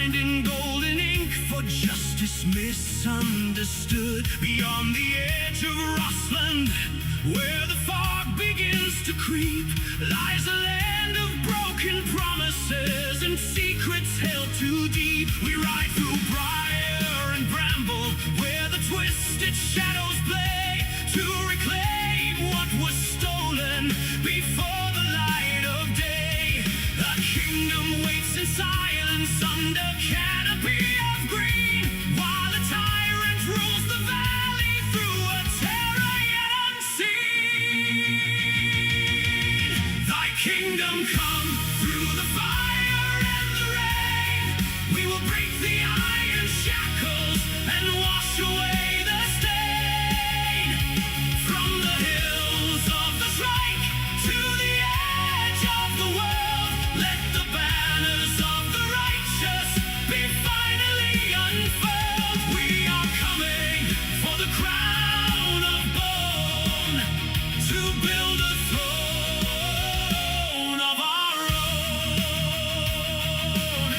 signed in golden ink for justice misunderstood. Beyond the edge of Rossland, where the fog begins to creep, lies a land of broken promises and secrets held too deep. We ride through briar and bramble, where the twisted shadows play, to reclaim what was stolen before the light of day. The kingdom waits in silence under canopy of green, while a tyrant rules the valley through a terror yet unseen. Thy kingdom come through the fire and the rain. We will break the iron shackles and wash away the stain. From the hills of the strike to the edge of the world, let the banners of the righteous be finally unfurled. We are coming for the crown of bone, to build a throne of our own.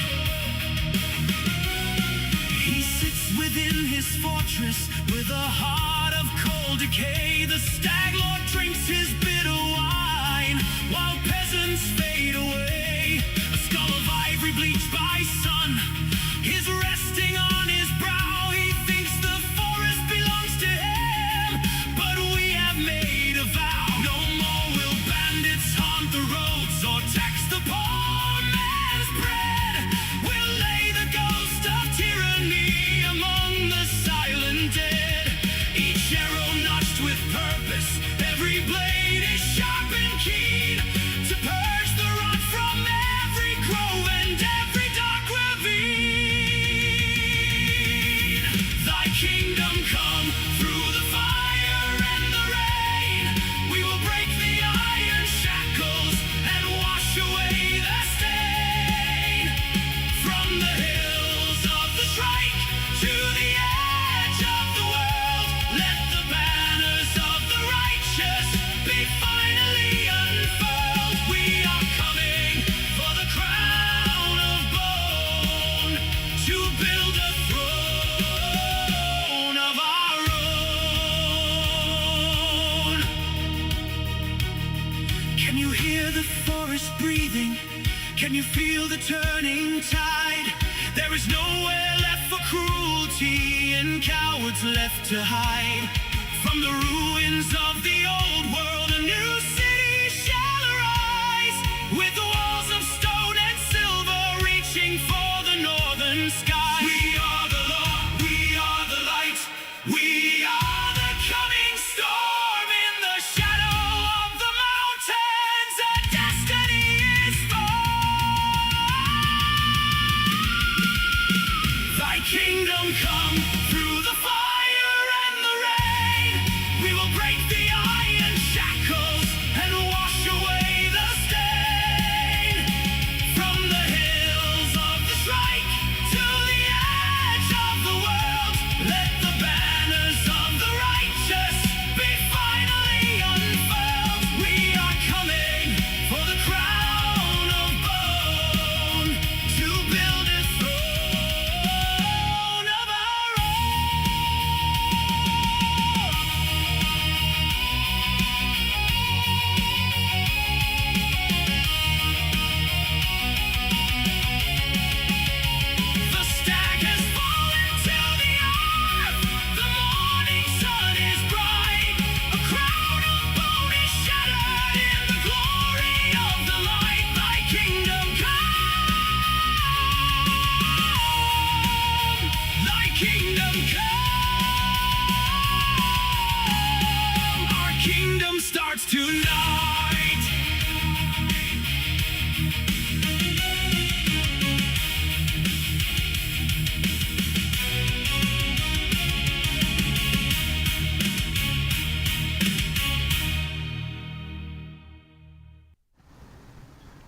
He sits within his fortress with a heart of cold decay. The stag lord drinks his bitter wine while peasants fade away. A skull of ivory bleached by sun is resting on his brow. He thinks the forest belongs to him, but we have made a vow. No more will bandits haunt the roads or tax the poor man's bread. We'll lay the ghost of tyranny among the silent dead. Each arrow notched with purpose, every blade is sharp and keen, to purge the rot from every grove and every dark ravine. Thy kingdom come through the fire and the rain. We will break the iron shackles and wash away the stain. From the hills of the strike to the edge of the world, let the banners of the righteous be finally unfurled. We are coming for the crown of bone, to build a throne of our own. Can you hear the forest breathing? Can you feel the turning tide? There is nowhere left for cruelty and cowards left to hide. From the ruins of the old world, a new city shall arise, with walls of stone and silver reaching for the northern sky. We are the law, we are the light, we are the coming storm. In the shadow of the mountains, a destiny is born. Thy kingdom come through the fire and the rain. We will break the iron shackles and wash away the stain. From the hills of the strike to the edge of the world, let the banners of the righteous be finally unfurled. We are coming for the crown of bone, to build a throne of our own. The stag has fallen to the earth. The morning sun is bright. A crown of bone is shattered in the glory of the light. Thy kingdom come. Thy kingdom come. Our kingdom starts tonight.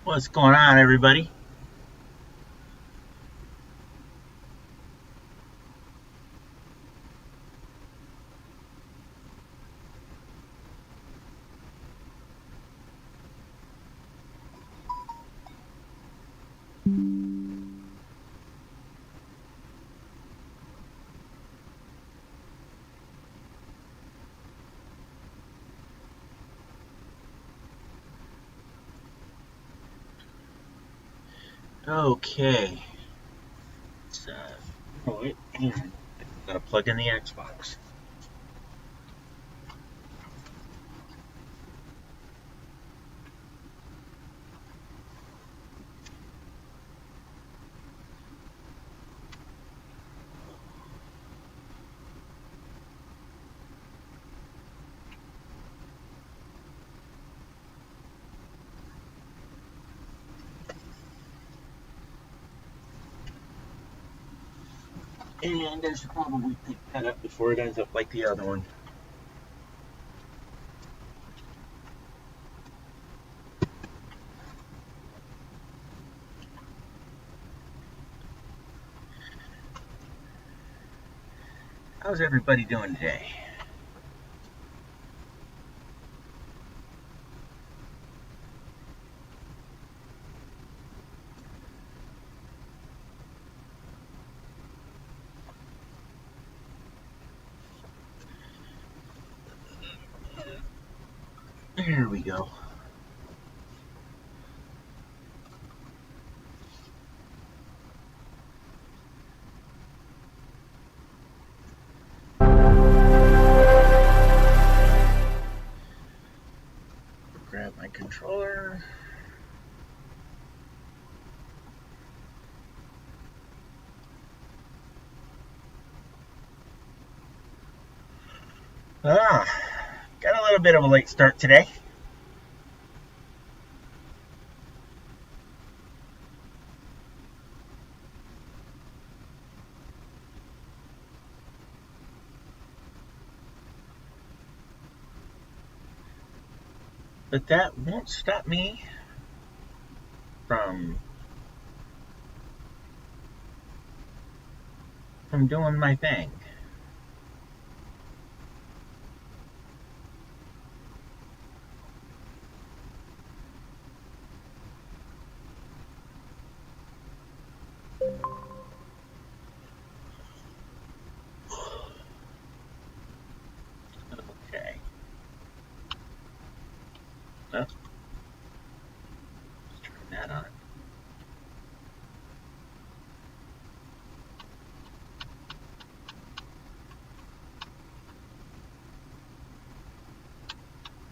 What's going on, everybody? Okay. So, oh wait, hang on. Gotta plug in the Xbox. And I should probably pick that up before it ends up like the other one. How's everybody doing today? There we go. Grab my controller. Got a little bit of a late start today. But that won't stop me from doing my thing. Okay. Let's turn that on.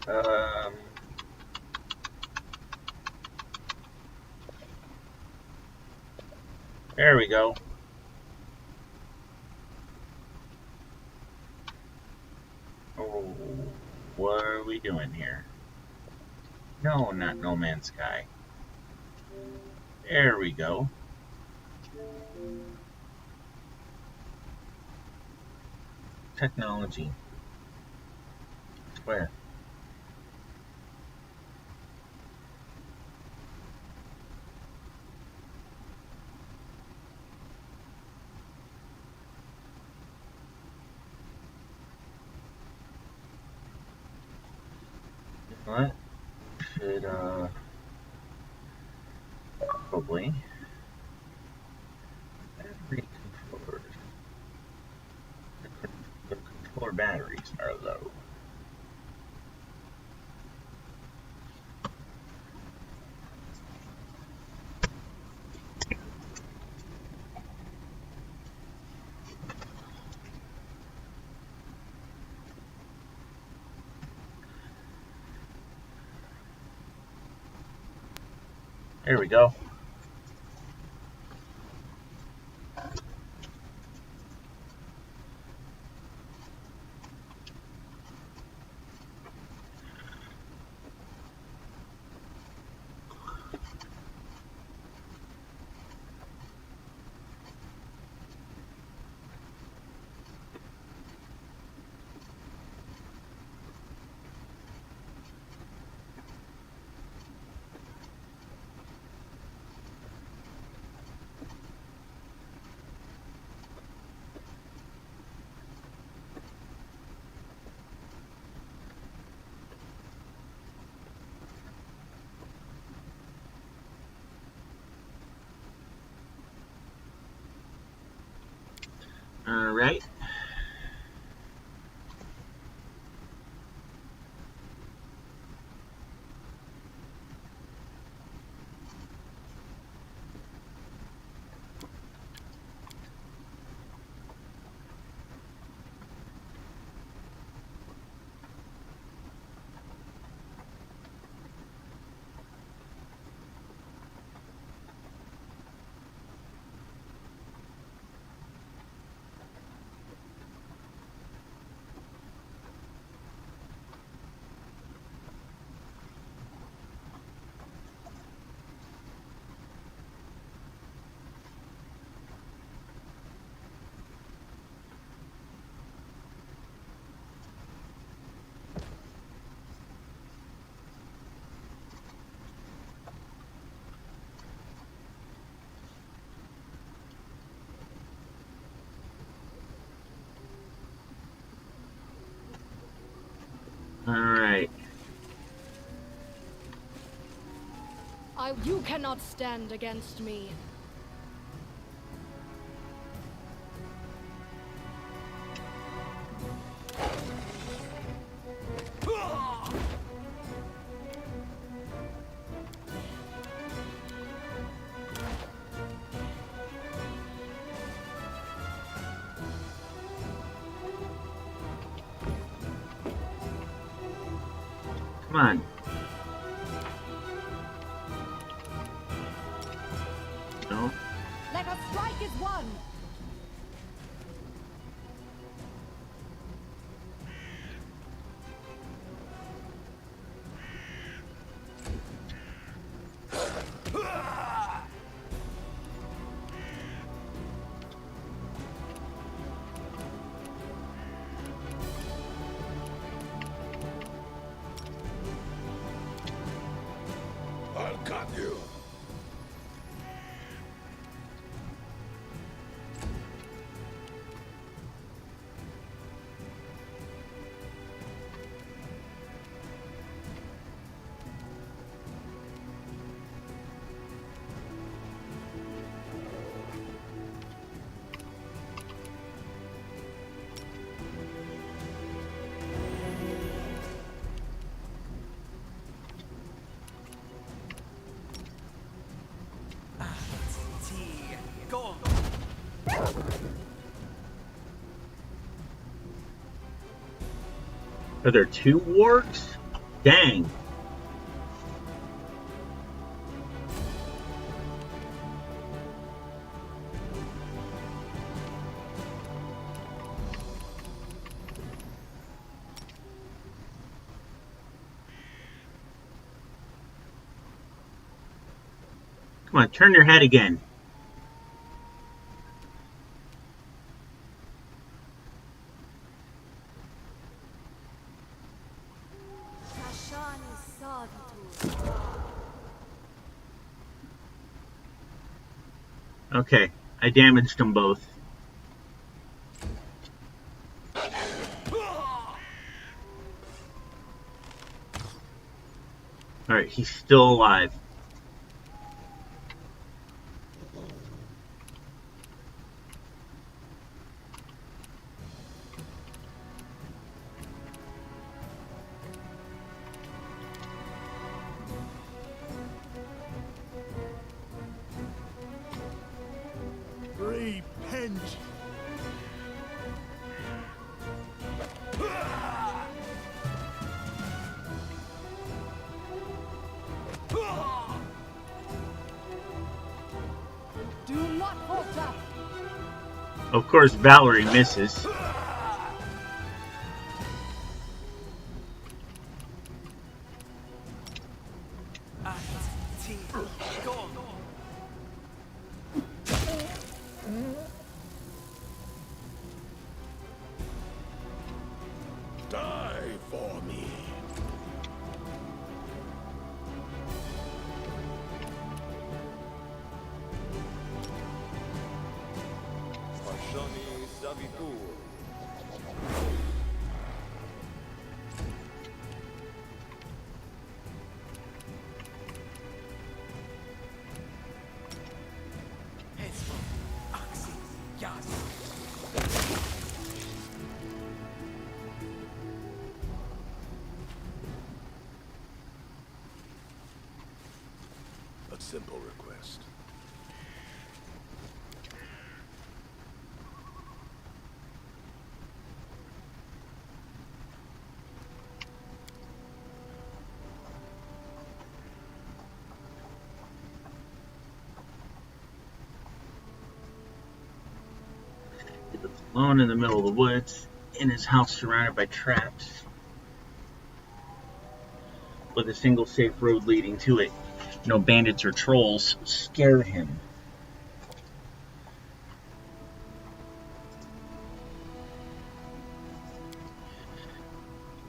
Um, there we go. Oh, what are we doing here? No, not No Man's Sky. There we go. Technology. Where? What? Should, probably. Battery controllers. The controller batteries are low. There we go. All right. You cannot stand against me. Come on. No. Let us strike as one. I'll cut you. Go. Are there 2 wargs? Dang. Come on, turn your head again. Okay, I damaged them both. Alright, he's still alive. Repent. Do not falter. Of course, Valerie misses. Go. Die for me. Pashani Savitur. A simple request. He was alone in the middle of the woods, in his house surrounded by traps, with a single safe road leading to it. No bandits or trolls scared him.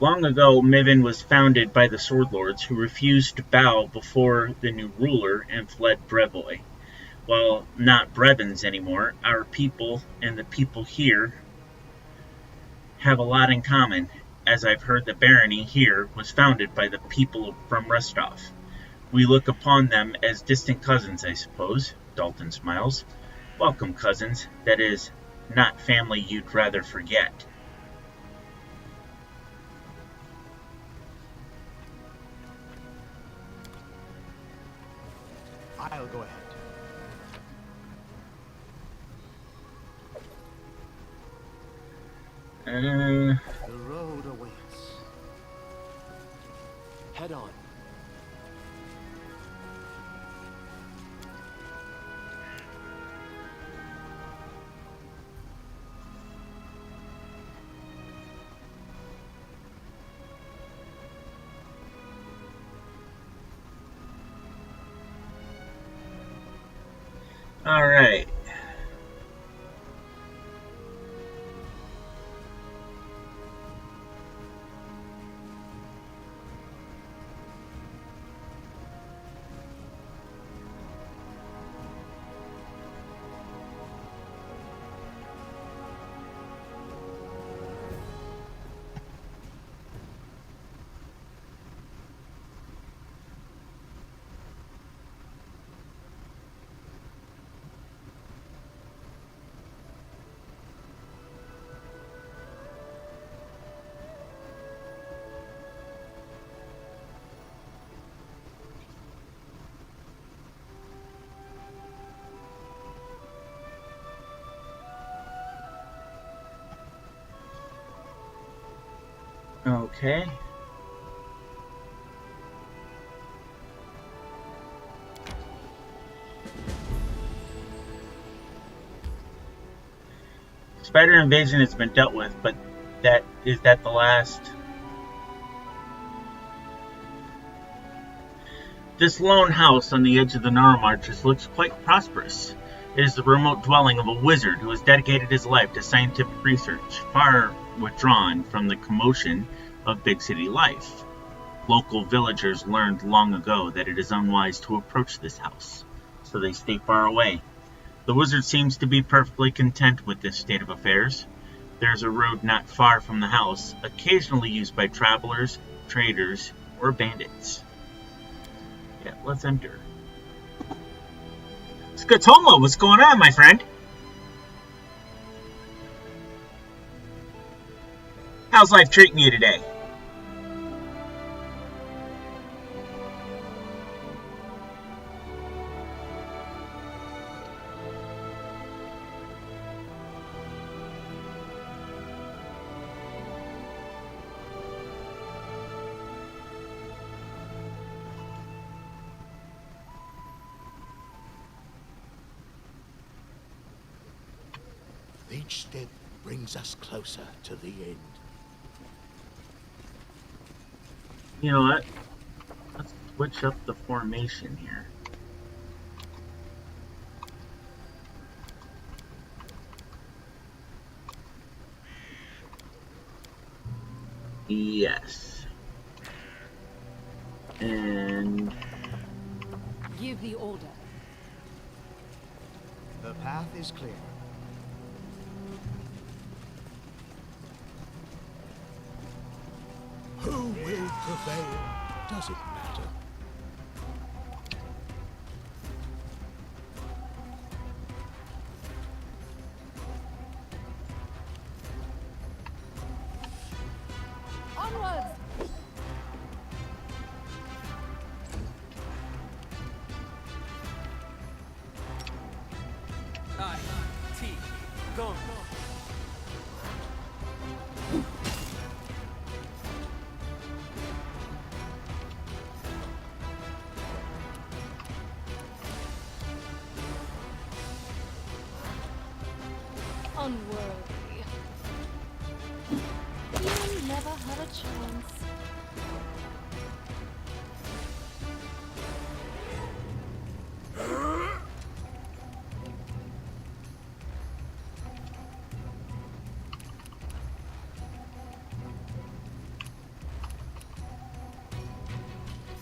Long ago, Mivin was founded by the Sword Lords, who refused to bow before the new ruler and fled Brevoy. While not Brevins anymore, our people and the people here have a lot in common, as I've heard the barony here was founded by the people from Restov. We look upon them as distant cousins, I suppose. Dalton smiles. Welcome, cousins. That is, not family you'd rather forget. I'll go ahead. The road awaits. Head on. All right. Okay. Spider invasion has been dealt with, but is that the last? This lone house on the edge of the Narmarches looks quite prosperous. It is the remote dwelling of a wizard who has dedicated his life to scientific research, far withdrawn from the commotion of big city life. Local villagers learned long ago that it is unwise to approach this house, so they stay far away. The wizard seems to be perfectly content with this state of affairs. There is a road not far from the house, occasionally used by travelers, traders, or bandits. Yeah, let's enter. Skatoma, what's going on, my friend? How's life treating you today? Each step brings us closer to the end. You know what? Let's switch up the formation here. Yes. And Give the order. The path is clear. Who will prevail? Does it matter? Onwards! Go. Unworthy. You never had a chance.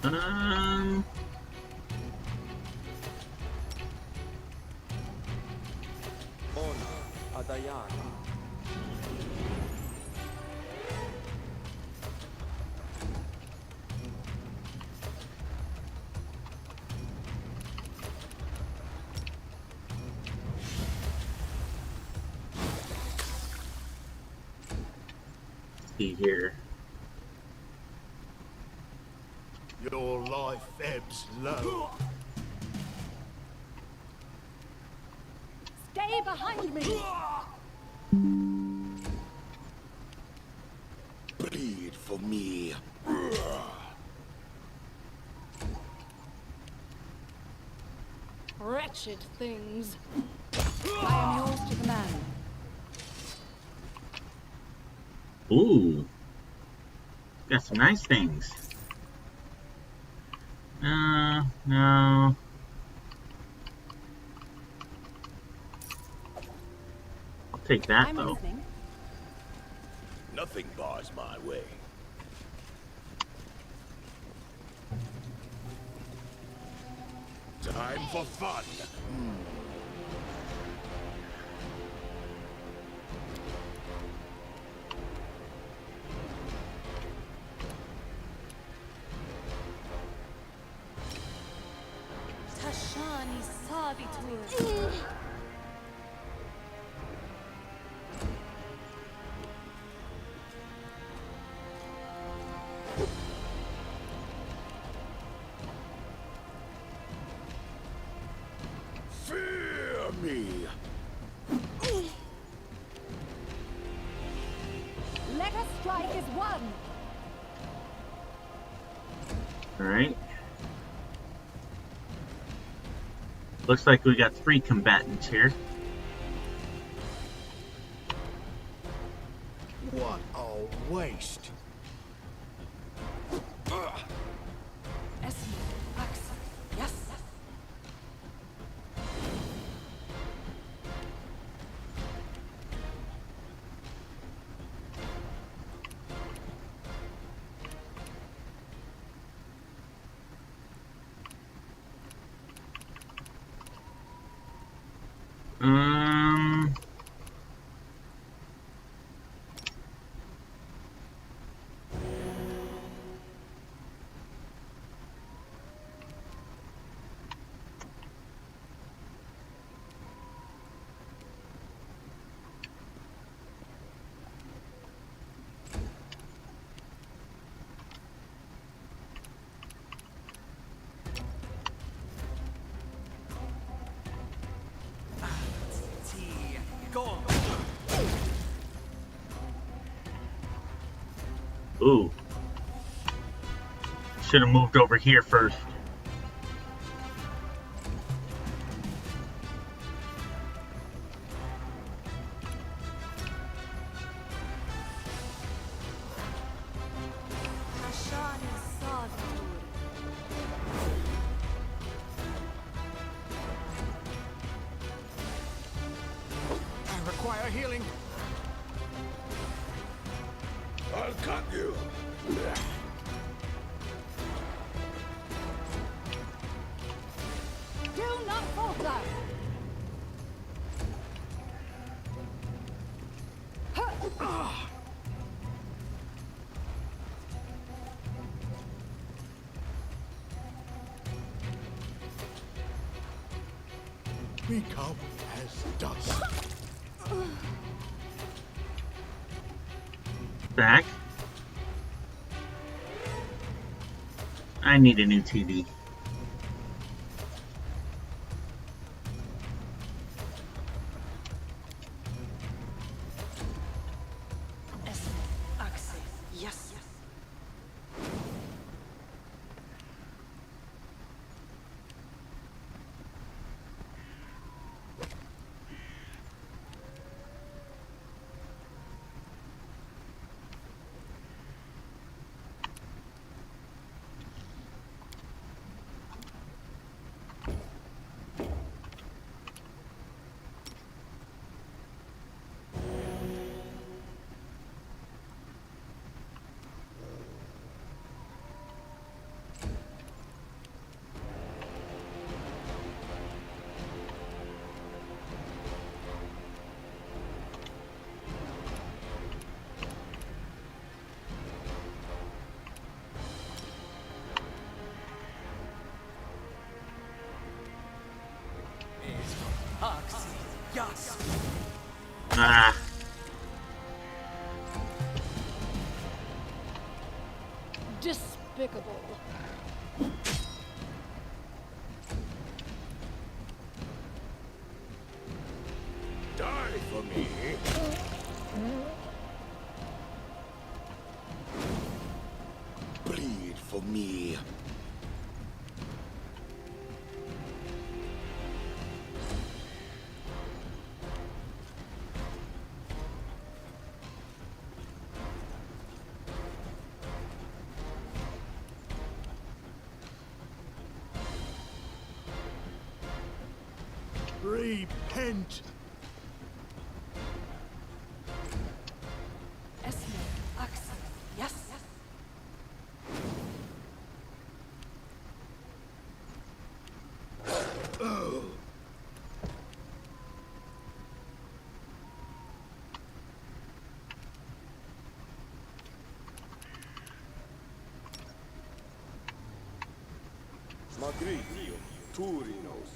um Adayana. see here. Your life ebbs low. Stay behind me! Bleed for me. Wretched things. I am yours to command. Ooh. Got some nice things. No. I'll take that, I'm though. listening. Nothing bars my way. Time for fun. Tashani Savitur. Fear me. Let us strike as one. Alright. Looks like we got 3 combatants here. What a waste. Yes. Um... Ooh. Should have moved over here first. Tashani Savitur. I require healing. I'll cut you. Do not falter. Become as dust. Back. I need a new TV. Yes. Ah. Despicable. Die for me. Bleed for me. Repent. Esme, Axel, yes. Magritio, Turinos.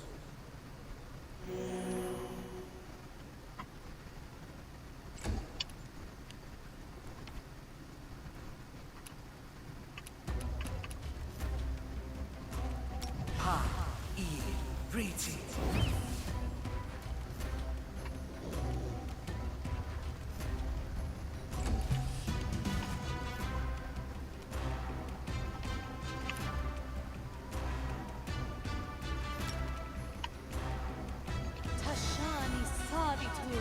Tashani Sabitu.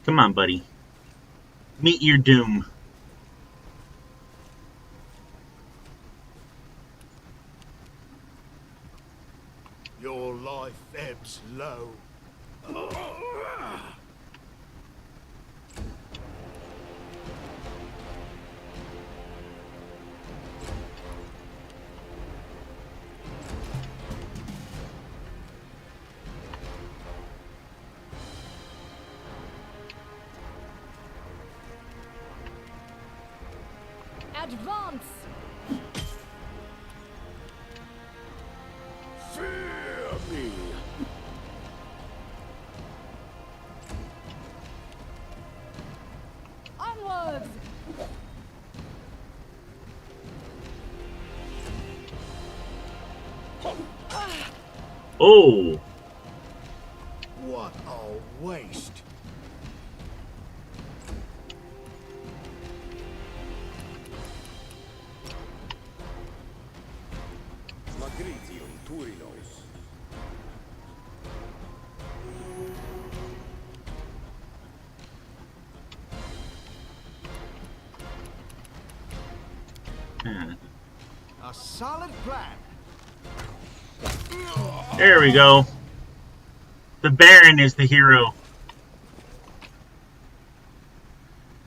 Come on, buddy. Meet your doom. Your life ebbs low. Advance! Fear me. Onwards! Oh! What a waste. Magritio, Turinos. A solid plan. There we go. The Baron is the hero.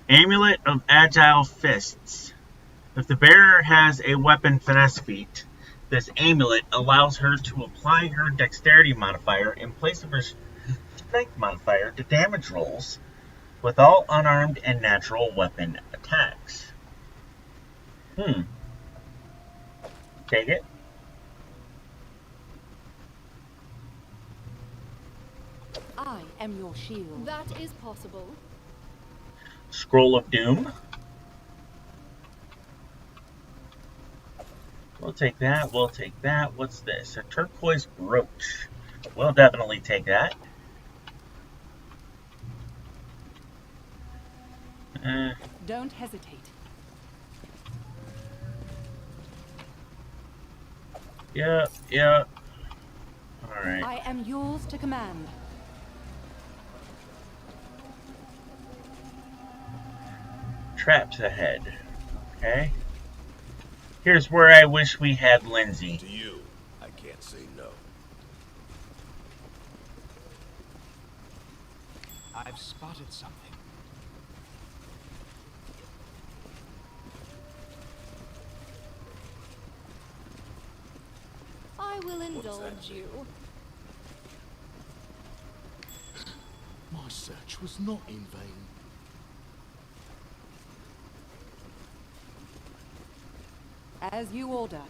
Amulet of Agile Fists. If the bearer has a weapon finesse feat, this amulet allows her to apply her dexterity modifier in place of her strength modifier to damage rolls with all unarmed and natural weapon attacks. Take it. I am your shield. That is possible. Scroll of Doom. We'll take that. We'll take that. What's this? A turquoise brooch. We'll definitely take that. Don't hesitate. Yeah, yeah. Alright. I am yours to command. Traps ahead. Okay. Here's where I wish we had Lindsay. To you, I can't say no. I've spotted something. I will that indulge mean? you. My search was not in vain. As you order.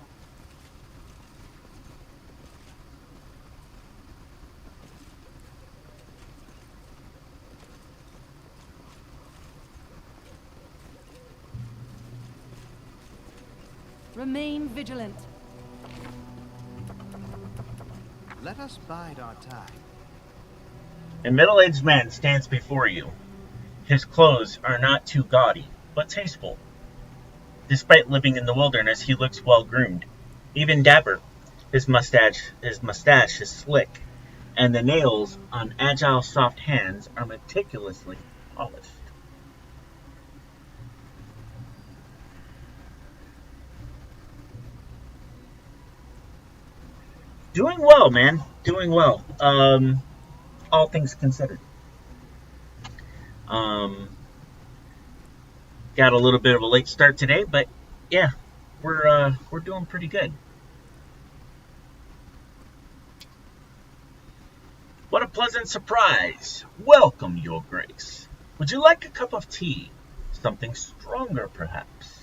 Remain vigilant. Let us bide our time. A middle-aged man stands before you. His clothes are not too gaudy, but tasteful. Despite living in the wilderness, he looks well-groomed, even dapper. His mustache is slick, and the nails on agile, soft hands are meticulously polished. Doing well, man. Doing well. All things considered. Got a little bit of a late start today, but yeah, we're doing pretty good. What a pleasant surprise! Welcome, Your Grace. Would you like a cup of tea? Something stronger, perhaps?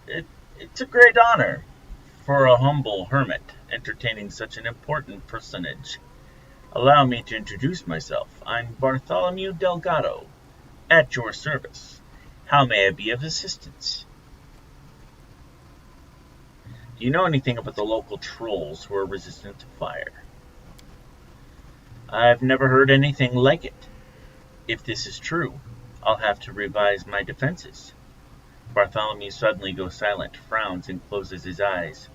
It's a great honor for a humble hermit entertaining such an important personage. Allow me to introduce myself. I'm Bartholomew Delgado, at your service. How may I be of assistance? Do you know anything about the local trolls who are resistant to fire? I've never heard anything like it. If this is true, I'll have to revise my defenses. Bartholomew suddenly goes silent, frowns, and closes his eyes.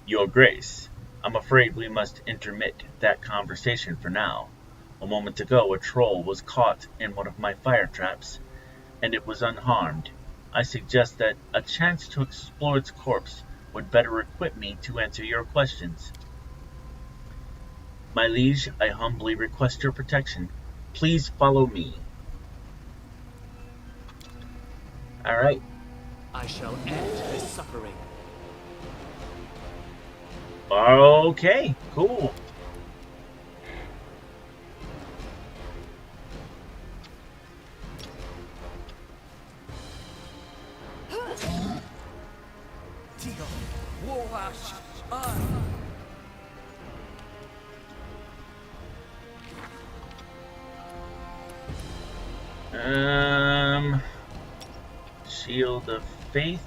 Your Grace, I'm afraid we must intermit that conversation for now. A moment ago, a troll was caught in one of my fire traps, and it was unharmed. I suggest that a chance to explore its corpse would better equip me to answer your questions. My liege, I humbly request your protection. Please follow me. Alright. I shall end this suffering. Okay, cool. Shield of Faith.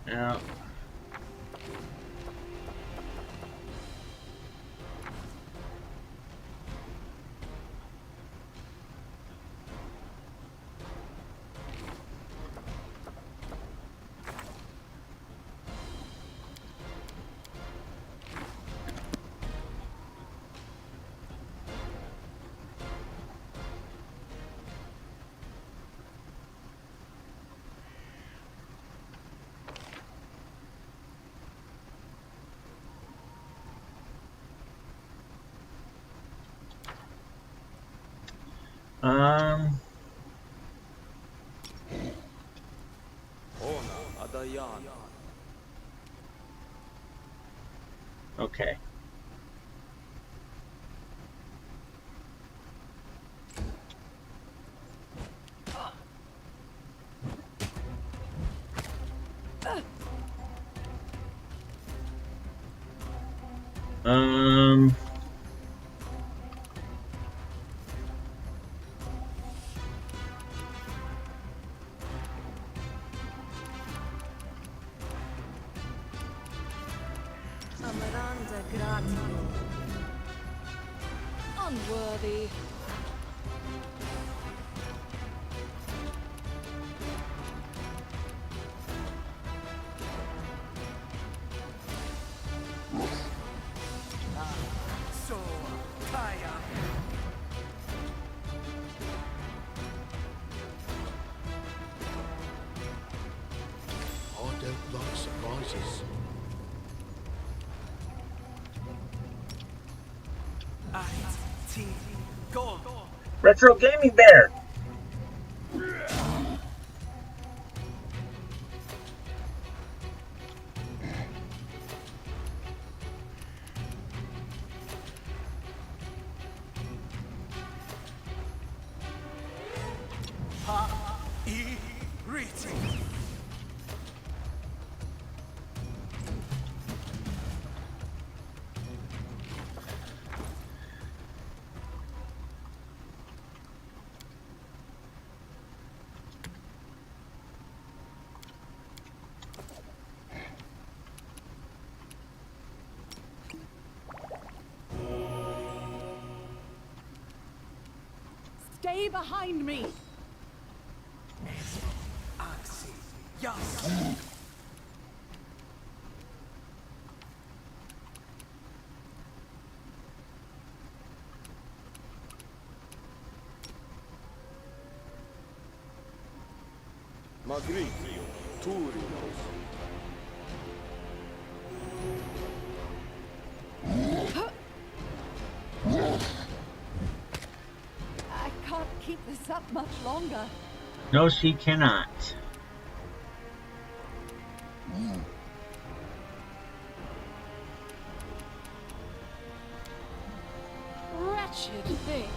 Yeah. Okay. Um, Amaranda grati. Unworthy. So, Kaya. I don't like surprises. IT. Go. Retro Gaming Bear. Riti. Stay behind me. Axi. Yas. Magritio, Turios. I can't keep this up much longer. No, she cannot. Wretched things.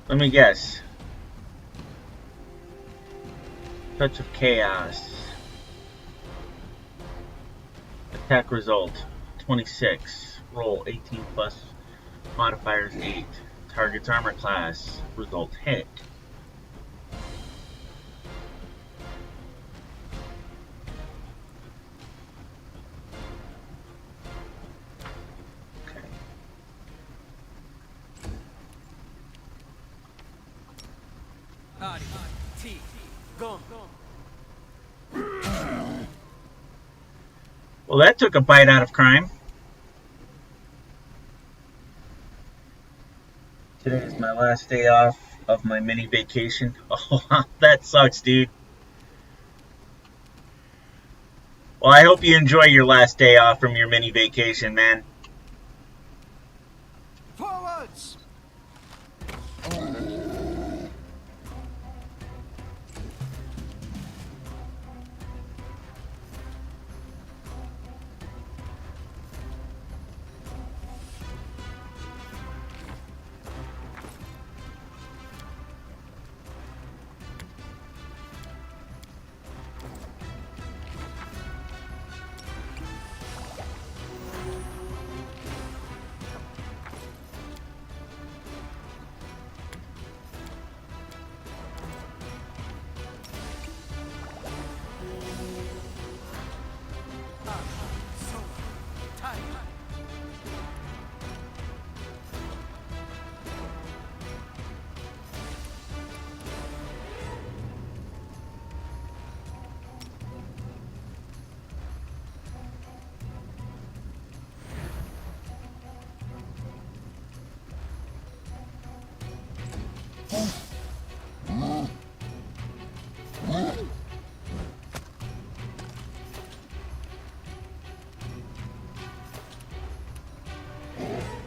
Let me guess. Touch of Chaos. Attack result 26. Roll 18 plus modifiers 8. Target's armor class. Result hit. Okay. T. Go. Well, that took a bite out of crime. Today is my last day off of my mini vacation. Oh, that sucks, dude. Well, I hope you enjoy your last day off from your mini vacation, man. Forwards!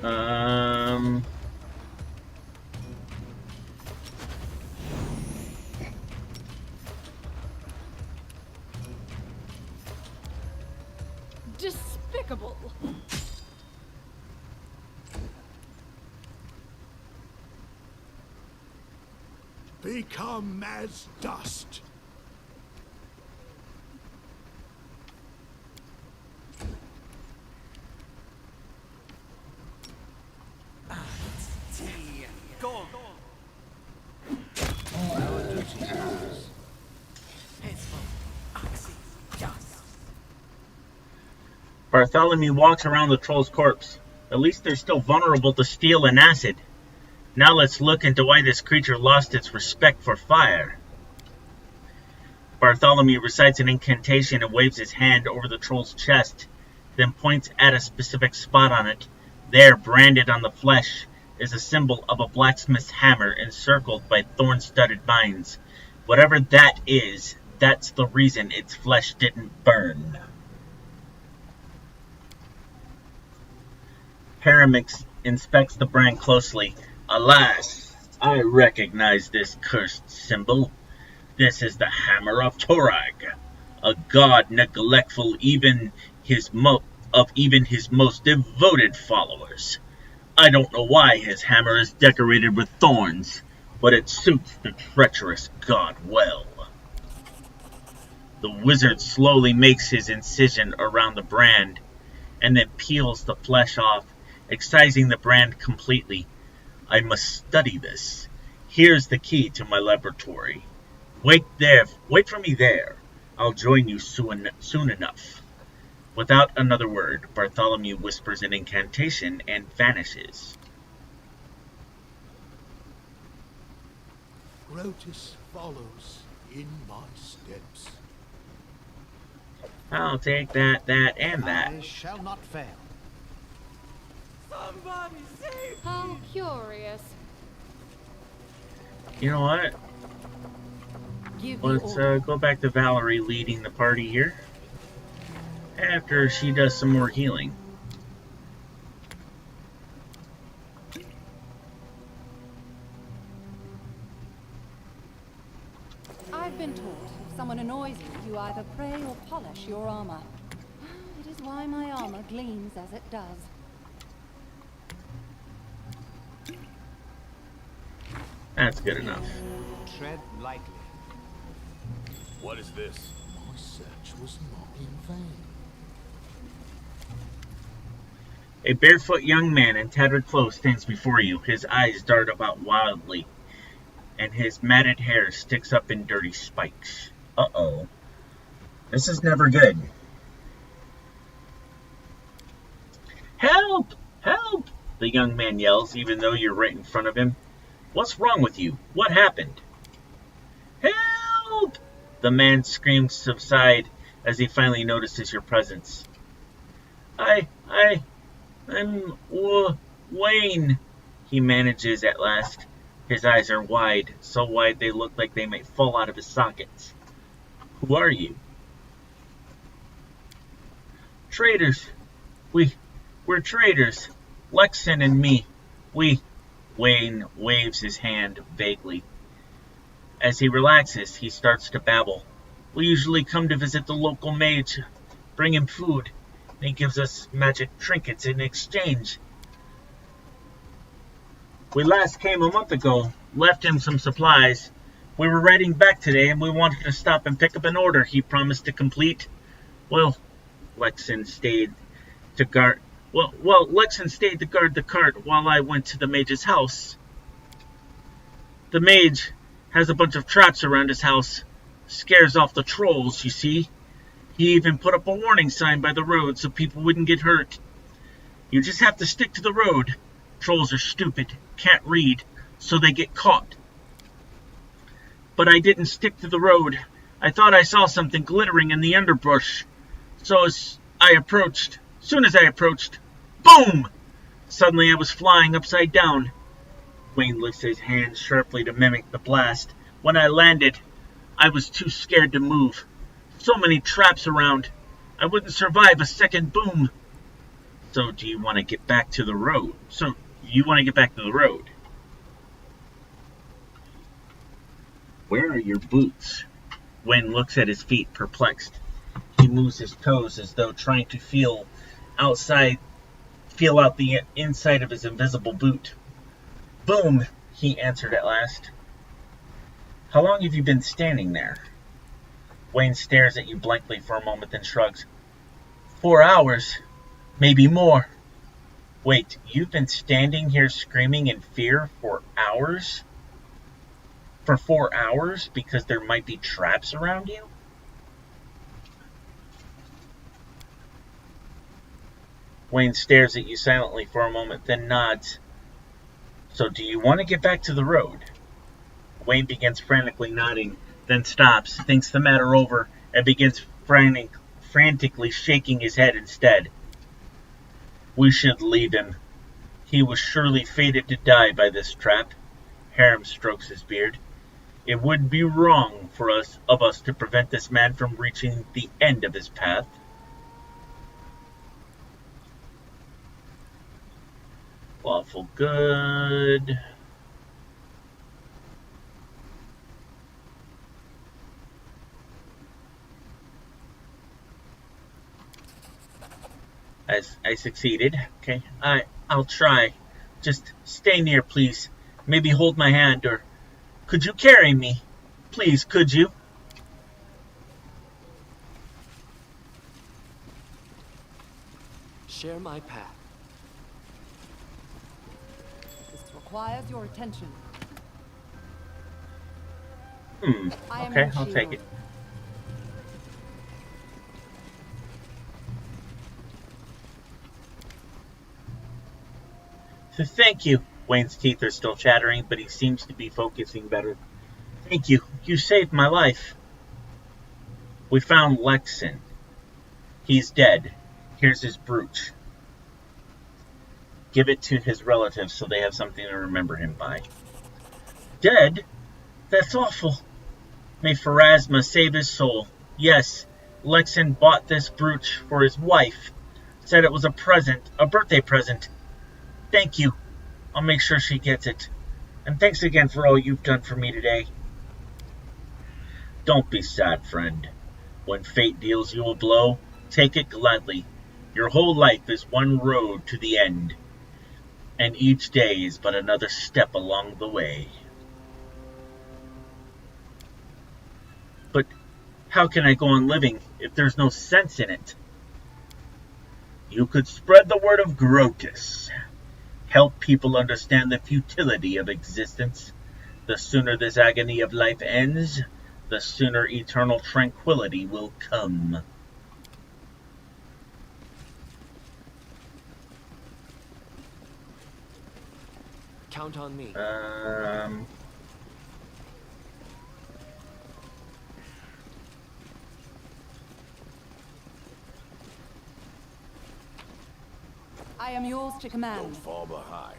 Um, despicable. Become as dust. Tea, gone. Our duty is Peaceful, oxy, yes. Bartholomew walks around the troll's corpse. At least they're still vulnerable to steel and acid. Now let's look into why this creature lost its respect for fire. Bartholomew recites an incantation and waves his hand over the troll's chest, then points at a specific spot on it. There, branded on the flesh, is a symbol of a blacksmith's hammer encircled by thorn-studded vines. Whatever that is, that's the reason its flesh didn't burn. Paramix inspects the brand closely. Alas, I recognize this cursed symbol. This is the Hammer of Torag, a god neglectful even of his most devoted followers. I don't know why his hammer is decorated with thorns, but it suits the treacherous god well. The wizard slowly makes his incision around the brand, and then peels the flesh off, excising the brand completely. I must study this. Here's the key to my laboratory. Wait for me there. I'll join you soon enough. Without another word, Bartholomew whispers an incantation and vanishes. Grotus follows in my steps. I'll take that, and that. I shall not fail. Somebody save How curious. You know what? Give me Let's order. go back to Valerie leading the party here. After she does some more healing. I've been taught if someone annoys you, you either pray or polish your armor. It is why my armor gleams as it does. That's good enough. Tread lightly. What is this? My search was not in vain. A barefoot young man in tattered clothes stands before you. His eyes dart about wildly, and his matted hair sticks up in dirty spikes. Uh-oh. This is never good. Help! Help! The young man yells, even though you're right in front of him. What's wrong with you? What happened? Help! The man's screams subside as he finally notices your presence. I'm Wayne, he manages at last. His eyes are wide, so wide they look like they might fall out of his sockets. Who are you? Traitors. We're traitors. Lexon and me. Wayne waves his hand vaguely. As he relaxes, he starts to babble. We usually come to visit the local mage, bring him food, and he gives us magic trinkets in exchange. We last came a month ago, left him some supplies. We were riding back today and we wanted to stop and pick up an order he promised to complete. Well, Lexon stayed to guard the cart while I went to the mage's house. The mage has a bunch of traps around his house. Scares off the trolls, you see. He even put up a warning sign by the road so people wouldn't get hurt. You just have to stick to the road. Trolls are stupid, can't read, so they get caught. But I didn't stick to the road. I thought I saw something glittering in the underbrush. Soon as I approached, boom! Suddenly I was flying upside down. Wayne lifts his hands sharply to mimic the blast. When I landed, I was too scared to move. So many traps around. I wouldn't survive a second boom. So do you want to get back to the road? Where are your boots? Wayne looks at his feet, perplexed. He moves his toes as though trying to feel out the inside of his invisible boot. Boom, he answered at last. How long have you been standing there? Wayne stares at you blankly for a moment, then shrugs. 4 hours. Maybe more. Wait, you've been standing here screaming in fear for hours? For 4 hours? Because there might be traps around you? Wayne stares at you silently for a moment, then nods. So do you want to get back to the road? Wayne begins frantically nodding, then stops, thinks the matter over, and begins frantically shaking his head instead. We should leave him. He was surely fated to die by this trap. Harem strokes his beard. It would be wrong for us to prevent this man from reaching the end of his path. Lawful good. I succeeded. Okay, I'll try. Just stay near, please. Maybe hold my hand, or could you carry me? Please, could you? Share my path. This requires your attention. I am Okay, your I'll take shield. it. So thank you. Wayne's teeth are still chattering, but he seems to be focusing better. Thank you. You saved my life. We found Lexon. He's dead. Here's his brooch. Give it to his relatives so they have something to remember him by. Dead? That's awful. May Pharasma save his soul. Yes, Lexon bought this brooch for his wife. Said it was a present, a birthday present. Thank you. I'll make sure she gets it. And thanks again for all you've done for me today. Don't be sad, friend. When fate deals you a blow, take it gladly. Your whole life is one road to the end, and each day is but another step along the way. But how can I go on living if there's no sense in it? You could spread the word of Grotus. Help people understand the futility of existence. The sooner this agony of life ends, the sooner eternal tranquility will come. Count on me. I am yours to command. Don't fall behind.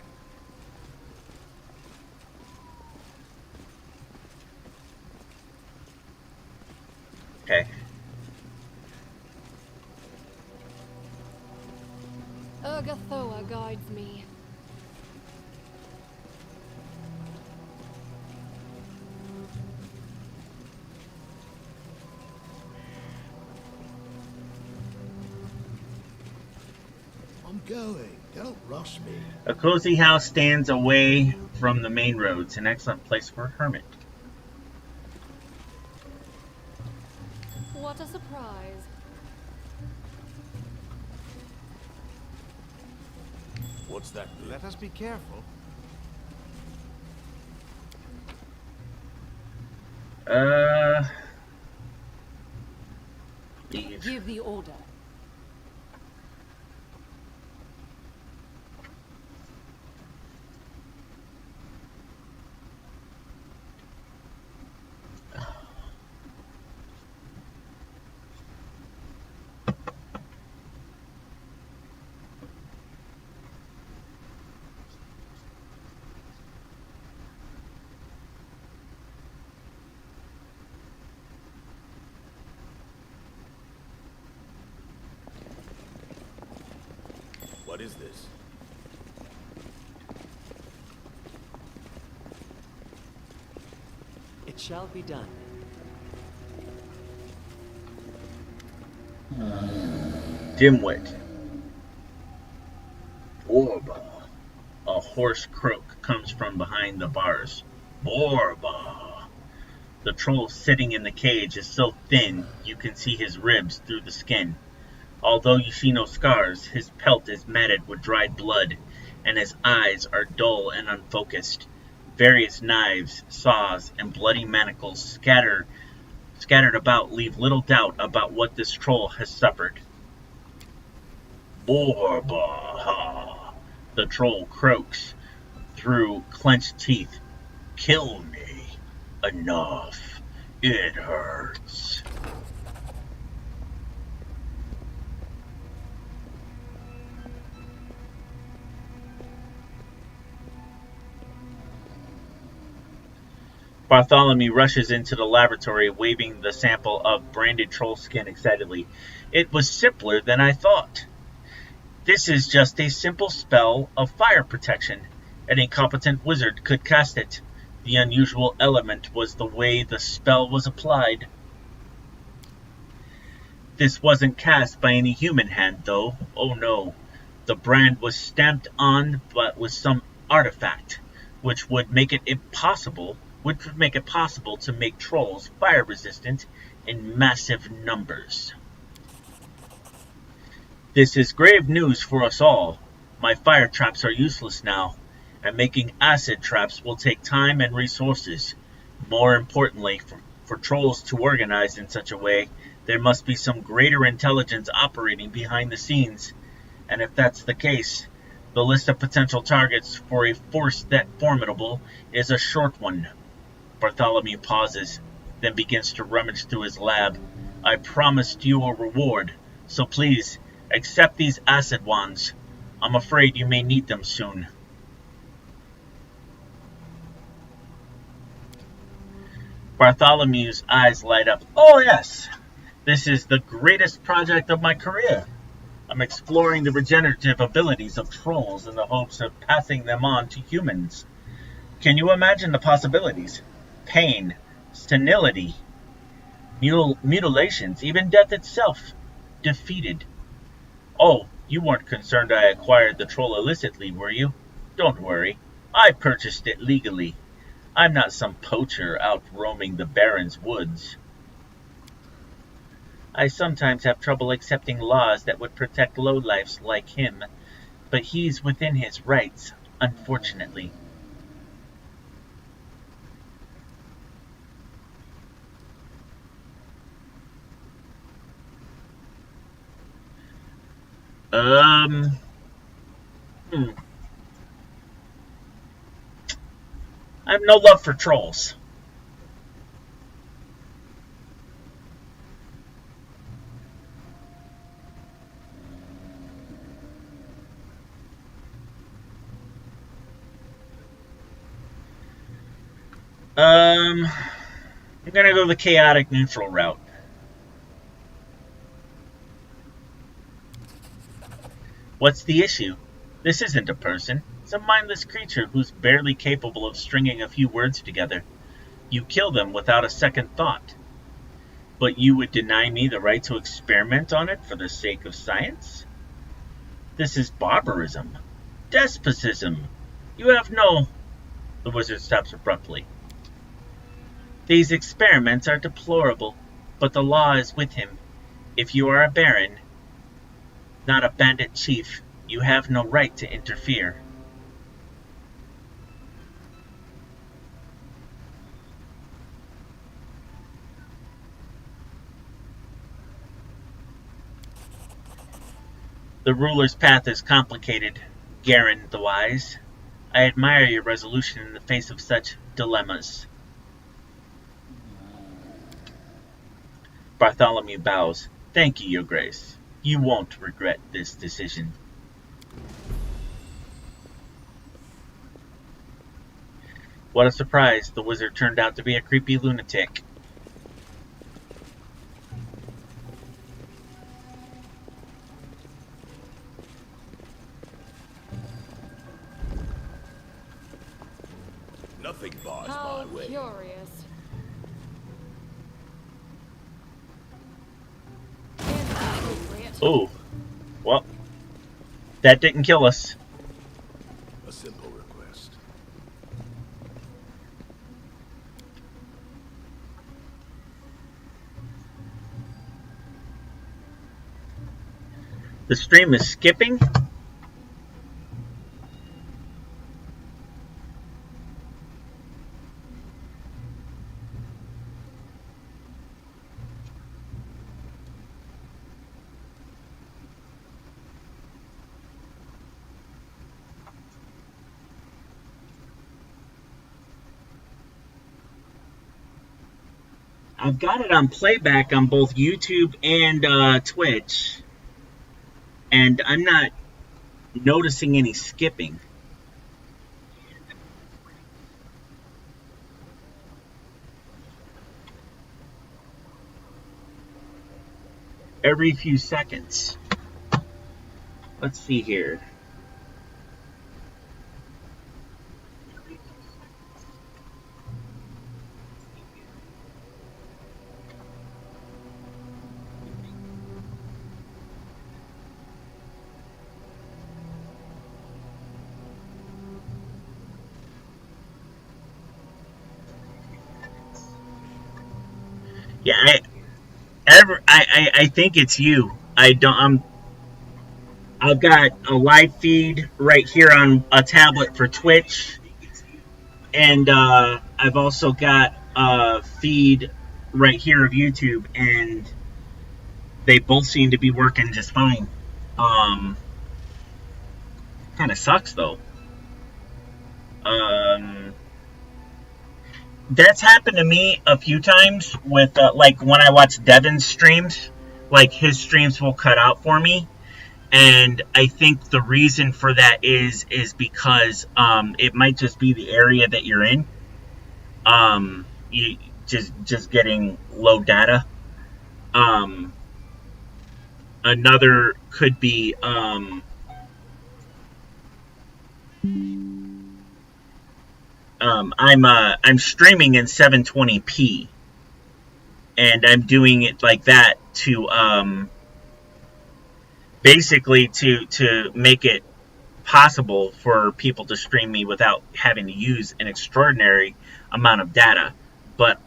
Okay. Urgathoa guides me. I'm going. Don't rush me. A cozy house stands away from the main roads, an excellent place for a hermit. What a surprise. What's that? Let us be careful. Leave. Give the order. What is this? It shall be done. Dimwit. Borba. A hoarse croak comes from behind the bars. Borba. The troll sitting in the cage is so thin you can see his ribs through the skin. Although you see no scars, his pelt is matted with dried blood, and his eyes are dull and unfocused. Various knives, saws, and bloody manacles scattered about leave little doubt about what this troll has suffered. Borba, the troll croaks through clenched teeth. Kill me. Enough. It hurts. Bartholomew rushes into the laboratory, waving the sample of branded troll skin excitedly. It was simpler than I thought. This is just a simple spell of fire protection. Any competent wizard could cast it. The unusual element was the way the spell was applied. This wasn't cast by any human hand, though. Oh no. The brand was stamped on, but with some artifact, which would make it possible to make trolls fire resistant in massive numbers. This is grave news for us all. My fire traps are useless now, and making acid traps will take time and resources. More importantly, for trolls to organize in such a way, there must be some greater intelligence operating behind the scenes. And if that's the case, the list of potential targets for a force that formidable is a short one. Bartholomew pauses, then begins to rummage through his lab. I promised you a reward, so please, accept these acid wands. I'm afraid you may need them soon. Bartholomew's eyes light up. Oh yes, this is the greatest project of my career. I'm exploring the regenerative abilities of trolls in the hopes of passing them on to humans. Can you imagine the possibilities? Pain, senility, mutilations, even death itself. Defeated. Oh, you weren't concerned I acquired the troll illicitly, were you? Don't worry, I purchased it legally. I'm not some poacher out roaming the Baron's woods. I sometimes have trouble accepting laws that would protect lowlifes like him, but he's within his rights, unfortunately. I have no love for trolls. I'm gonna go the chaotic neutral route. What's the issue? This isn't a person. It's a mindless creature who's barely capable of stringing a few words together. You kill them without a second thought. But you would deny me the right to experiment on it for the sake of science? This is barbarism. Despotism. You have no... The wizard stops abruptly. These experiments are deplorable, but the law is with him. If you are a baron, not a bandit chief, you have no right to interfere. The ruler's path is complicated, Garen the Wise. I admire your resolution in the face of such dilemmas. Bartholomew bows. Thank you, Your Grace. You won't regret this decision. What a surprise, the wizard turned out to be a creepy lunatic. Nothing bars How my way. curious. Oh, well, that didn't kill us. A simple request. The stream is skipping. I've got it on playback on both YouTube and Twitch, and I'm not noticing any skipping. Every few seconds. Let's see here. Yeah, I think it's you. I've got a live feed right here on a tablet for Twitch, and I've also got a feed right here of YouTube, and they both seem to be working just fine. Kind of sucks though. That's happened to me a few times with like when I watch Devin's streams. Like his streams will cut out for me, and I think the reason for that is because it might just be the area that you're in. You just getting low data. Um, Another could be I'm streaming in 720p, and I'm doing it like that to basically to make it possible for people to stream me without having to use an extraordinary amount of data. But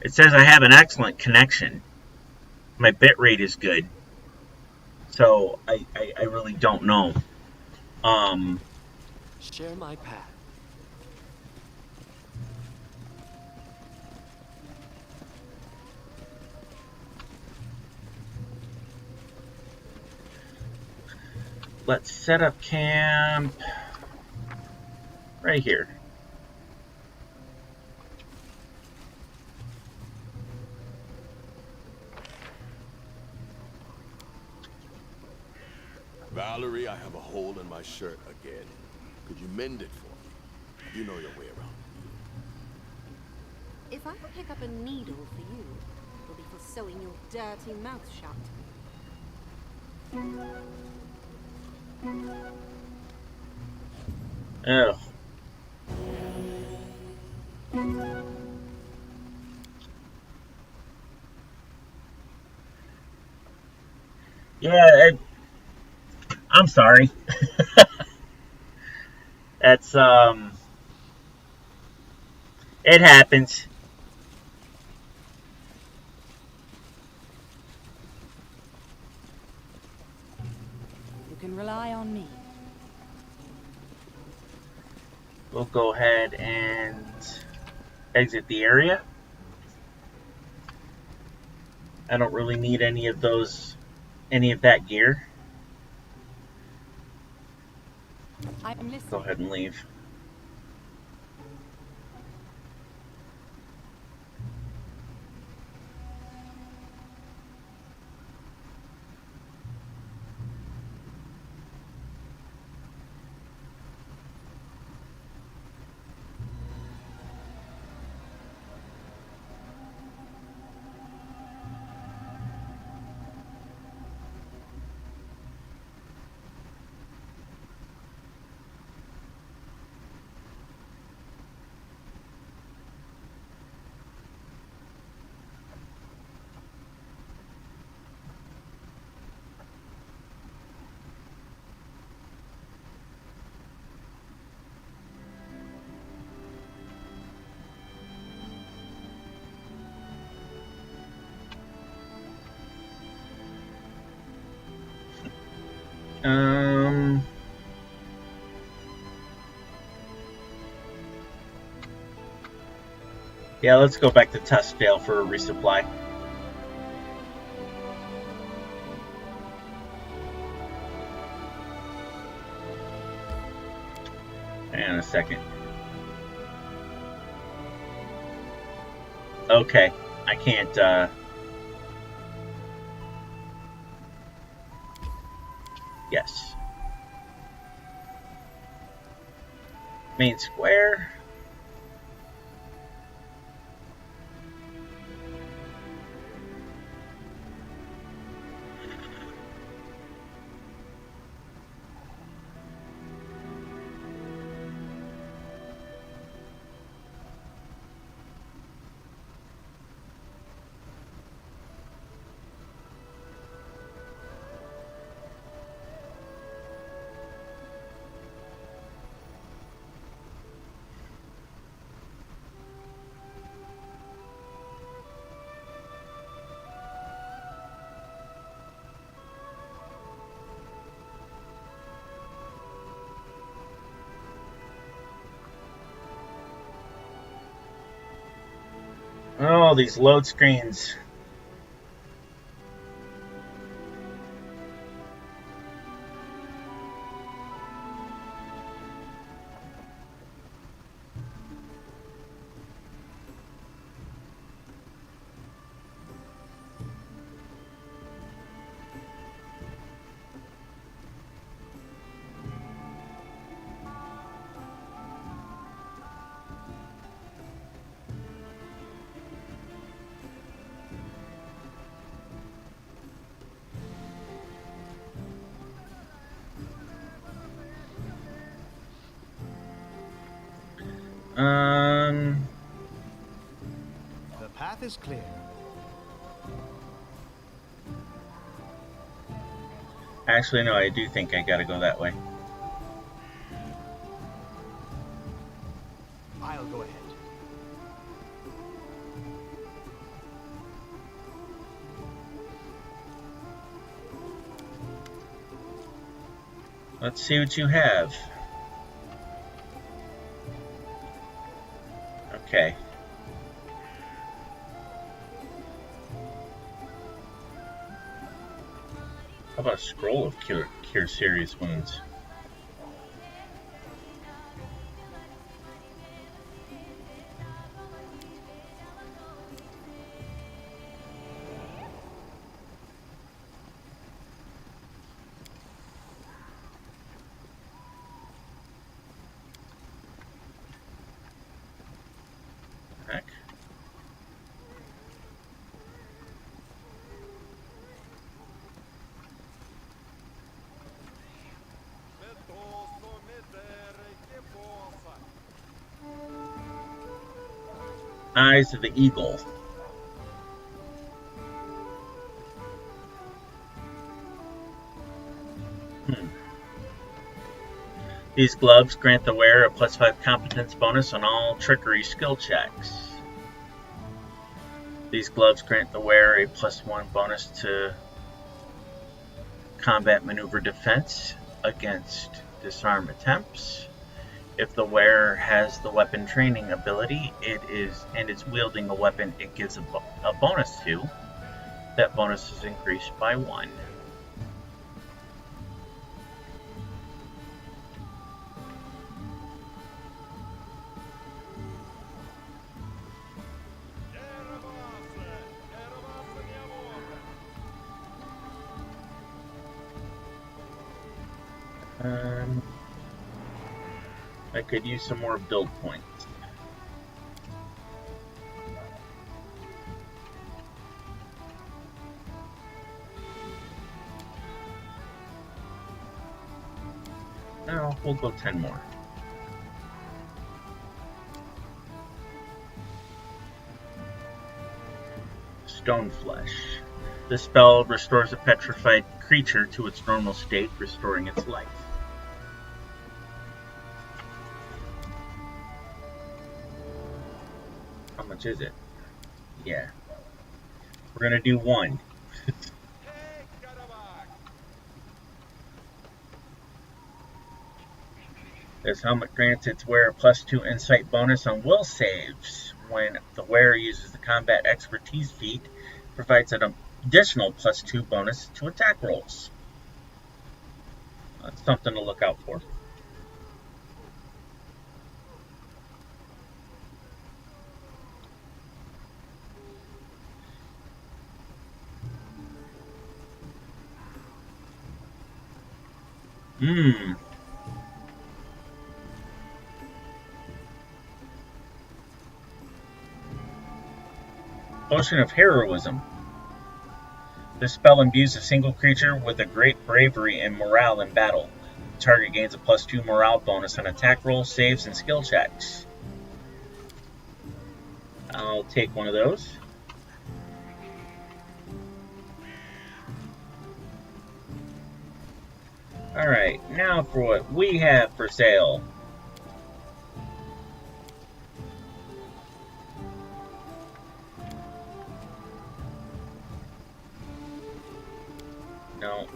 it says I have an excellent connection. My bitrate is good. So I really don't know. Share my path. Let's set up camp right here. Valerie, I have a hole in my shirt again. Could you mend it for me? You know your way around here. If I can pick up a needle for you, it'll be for sewing your dirty mouth shut. Ugh. Yeah, I'm sorry. That's it happens. You can rely on me. We'll go ahead and exit the area. I don't really need any of that gear. I'm listening. Go ahead and leave. Um... Yeah, let's go back to Tustdale for a resupply. Hang on a second. Okay, I can't, yes. Main square. Oh, these load screens. The path is clear. Actually, no, I do think I gotta go that way. I'll go ahead. Let's see what you have. Okay. How about a scroll of cure serious wounds? Heck. Eyes of the Eagle. These gloves grant the wearer a +5 competence bonus on all trickery skill checks. These gloves grant the wearer a +1 bonus to combat maneuver defense against disarm attempts. If the wearer has the weapon training ability, and is wielding a weapon it gives a bonus to, that bonus is increased by 1. I could use some more build points. No, we'll go 10 more. Stone Flesh. This spell restores a petrified creature to its normal state, restoring its life. How much is it? Yeah. We're gonna do 1. This helmet grants its wearer +2 insight bonus on will saves. When the wearer uses the combat expertise feat, provides an additional +2 bonus to attack rolls. That's something to look out for. Potion of Heroism. This spell imbues a single creature with a great bravery and morale in battle. The target gains a +2 morale bonus on attack rolls, saves, and skill checks. I'll take one of those. Alright, now for what we have for sale. No.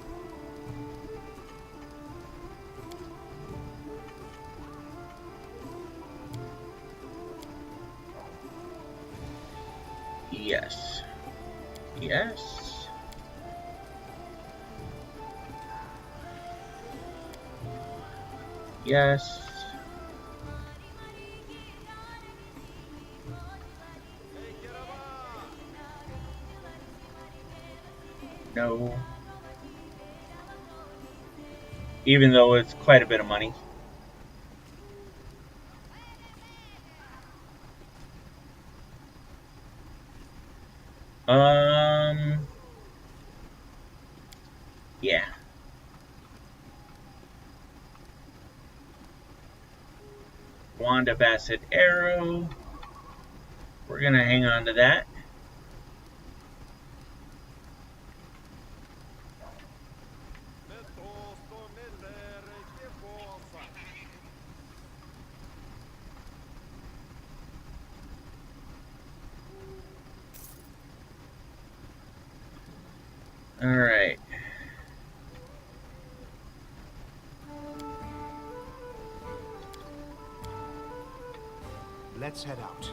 Yes. Yes. Yes. No. Even though it's quite a bit of money. Yeah. Wand of Acid Arrow. We're gonna hang on to that. Alright. Let's head out.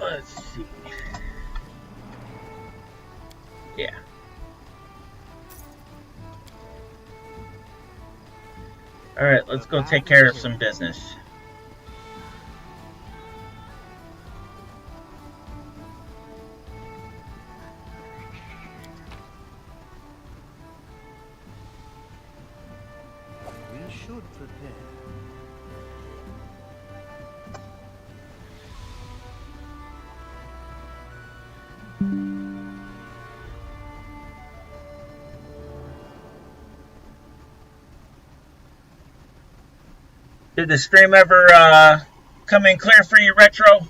Let's see. Yeah. Alright, let's go take care of some business. We should prepare. Did the stream ever come in clear for you, Retro?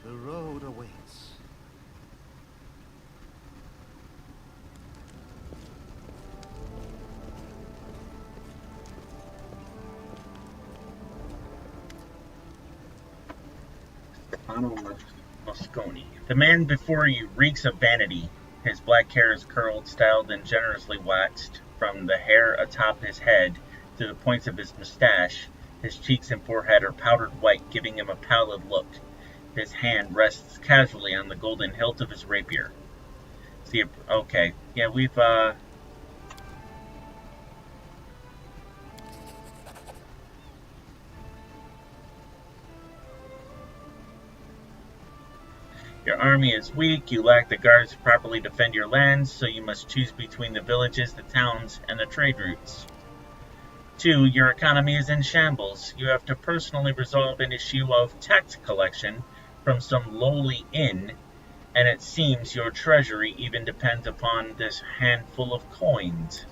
The road awaits. Mosconi. The man before you reeks of vanity. His black hair is curled, styled, and generously waxed from the hair atop his head to the points of his mustache. His cheeks and forehead are powdered white, giving him a pallid look. His hand rests casually on the golden hilt of his rapier. See, okay. Yeah, we've, Your army is weak, you lack the guards to properly defend your lands, so you must choose between the villages, the towns, and the trade routes. 2. Your economy is in shambles. You have to personally resolve an issue of tax collection from some lowly inn, and it seems your treasury even depends upon this handful of coins.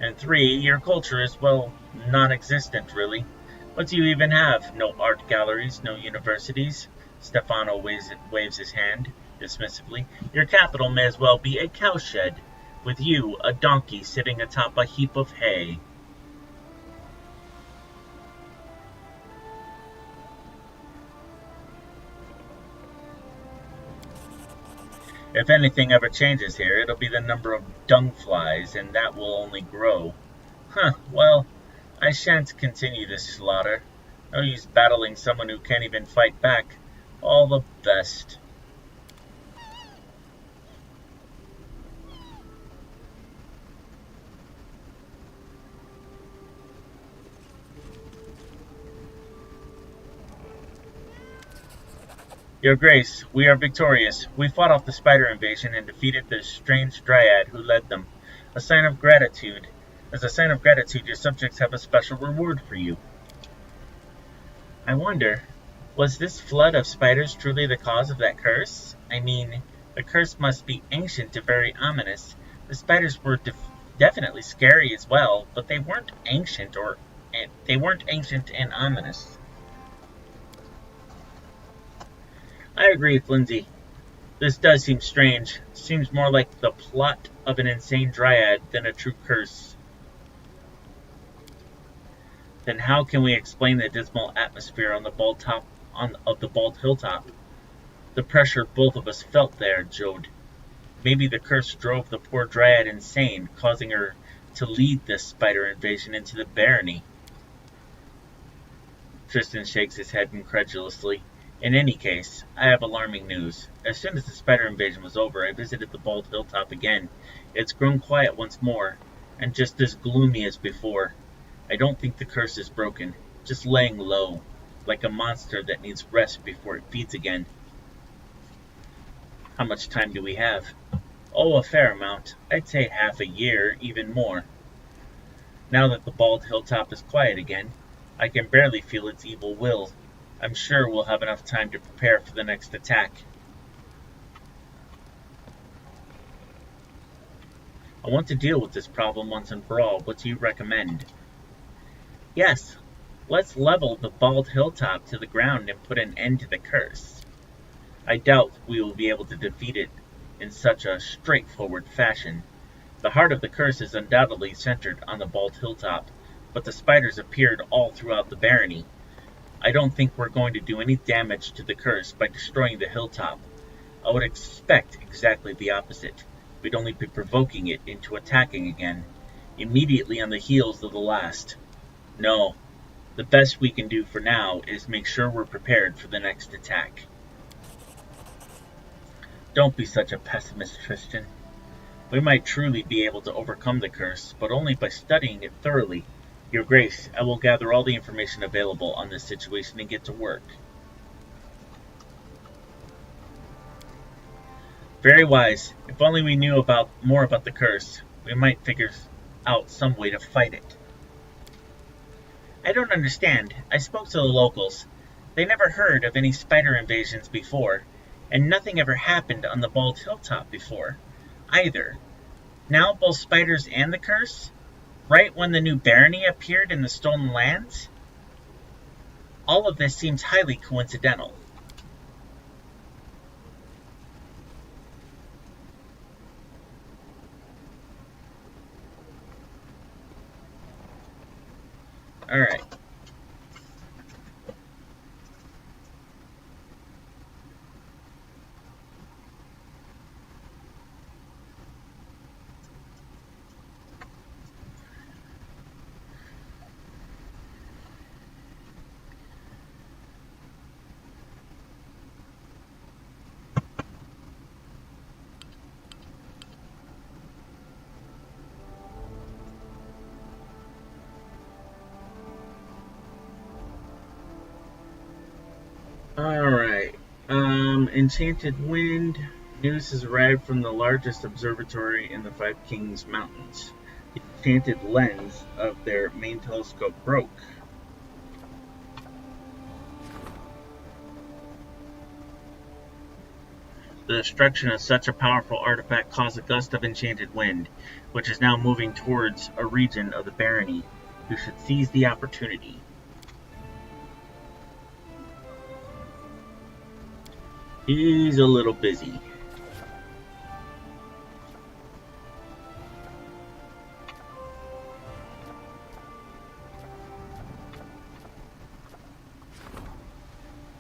And 3. Your culture is, well, non-existent, really. What do you even have? No art galleries, no universities. Stefano waves his hand dismissively. Your capital may as well be a cowshed, with you, a donkey, sitting atop a heap of hay. If anything ever changes here, it'll be the number of dung flies, and that will only grow. Well, I shan't continue this slaughter. No use battling someone who can't even fight back. All the best. Your Grace, we are victorious. We fought off the spider invasion and defeated the strange dryad who led them. As a sign of gratitude, your subjects have a special reward for you. I wonder, was this flood of spiders truly the cause of that curse? I mean, the curse must be ancient and very ominous. The spiders were definitely scary as well, but they weren't ancient and ominous. I agree with Lindsay. This does seem strange. Seems more like the plot of an insane dryad than a true curse. Then how can we explain the dismal atmosphere on the bald hilltop? The pressure both of us felt there, Jode. Maybe the curse drove the poor dryad insane, causing her to lead this spider invasion into the barony. Tristan shakes his head incredulously. In any case, I have alarming news. As soon as the spider invasion was over, I visited the bald hilltop again. It's grown quiet once more, and just as gloomy as before. I don't think the curse is broken, just laying low, like a monster that needs rest before it feeds again. How much time do we have? Oh, a fair amount. I'd say half a year, even more. Now that the bald hilltop is quiet again, I can barely feel its evil will. I'm sure we'll have enough time to prepare for the next attack. I want to deal with this problem once and for all. What do you recommend? Yes, let's level the bald hilltop to the ground and put an end to the curse. I doubt we will be able to defeat it in such a straightforward fashion. The heart of the curse is undoubtedly centered on the bald hilltop, but the spiders appeared all throughout the barony. I don't think we're going to do any damage to the curse by destroying the hilltop. I would expect exactly the opposite. We'd only be provoking it into attacking again, immediately on the heels of the last. No, the best we can do for now is make sure we're prepared for the next attack. Don't be such a pessimist, Tristan. We might truly be able to overcome the curse, but only by studying it thoroughly. Your Grace, I will gather all the information available on this situation and get to work. Very wise. If only we knew more about the curse, we might figure out some way to fight it. I don't understand. I spoke to the locals. They never heard of any spider invasions before, and nothing ever happened on the bald hilltop before, either. Now both spiders and the curse? Right when the new barony appeared in the Stolen Lands? All of this seems highly coincidental. Alright. Alright. Enchanted Wind. News has arrived from the largest observatory in the Five Kings Mountains. The enchanted lens of their main telescope broke. The destruction of such a powerful artifact caused a gust of enchanted wind, which is now moving towards a region of the barony. You should seize the opportunity. He's a little busy.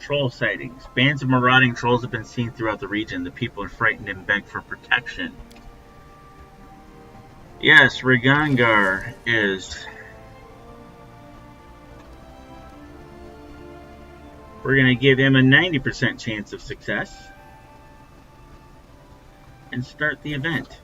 Troll sightings. Bands of marauding trolls have been seen throughout the region. The people are frightened and beg for protection. Yes, Rigangar is. We're going to give him a 90% chance of success. And start the event.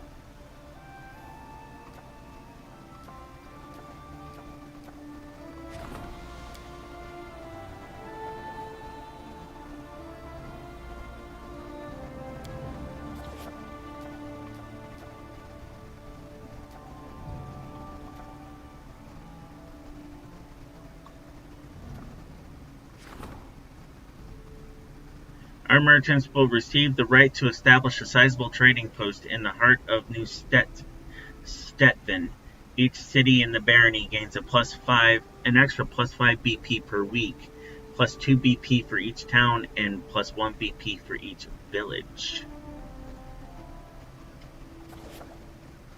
Our merchants will receive the right to establish a sizable trading post in the heart of New Stetven. Each city in the barony gains an extra plus 5 BP per week, plus 2 BP for each town, and plus 1 BP for each village.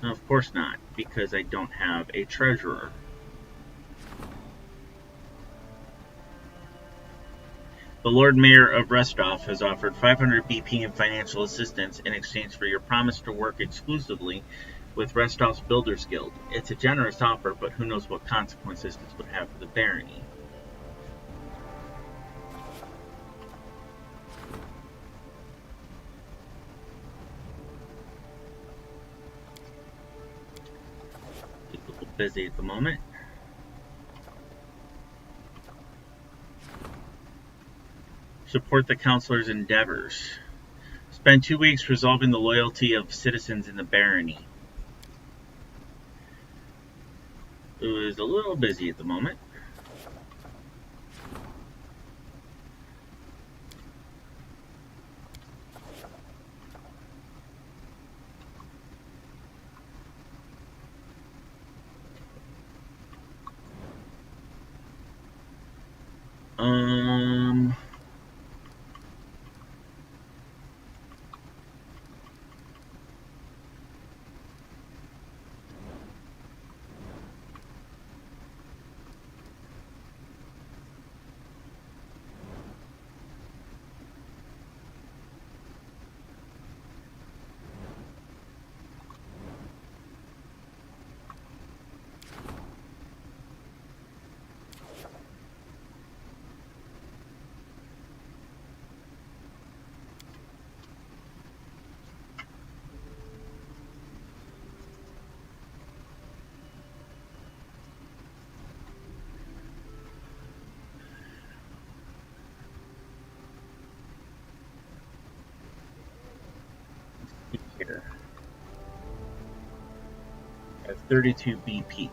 No, of course not, because I don't have a treasurer. The Lord Mayor of Restov has offered 500 BP in financial assistance in exchange for your promise to work exclusively with Restov's Builders Guild. It's a generous offer, but who knows what consequences this would have for the barony. He's a little busy at the moment. Support the councilor's endeavors. Spend 2 weeks resolving the loyalty of citizens in the barony. It is a little busy at the moment. Here. I have 32 BP.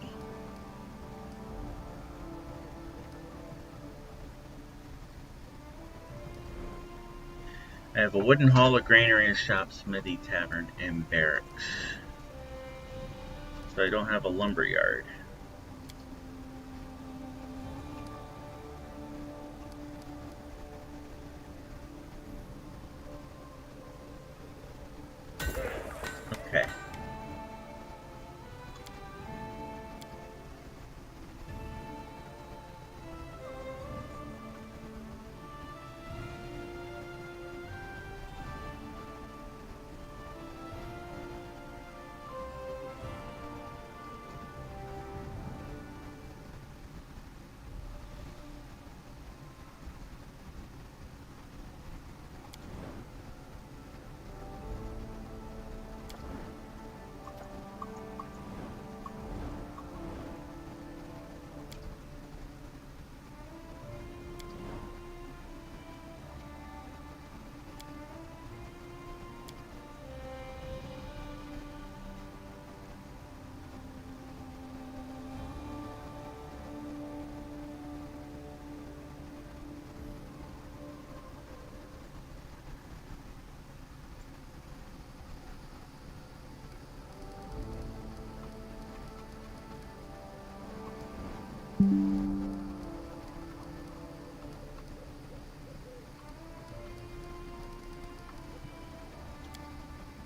I have a wooden hall, a granary, a shop, smithy, tavern, and barracks. So I don't have a lumber yard. Okay.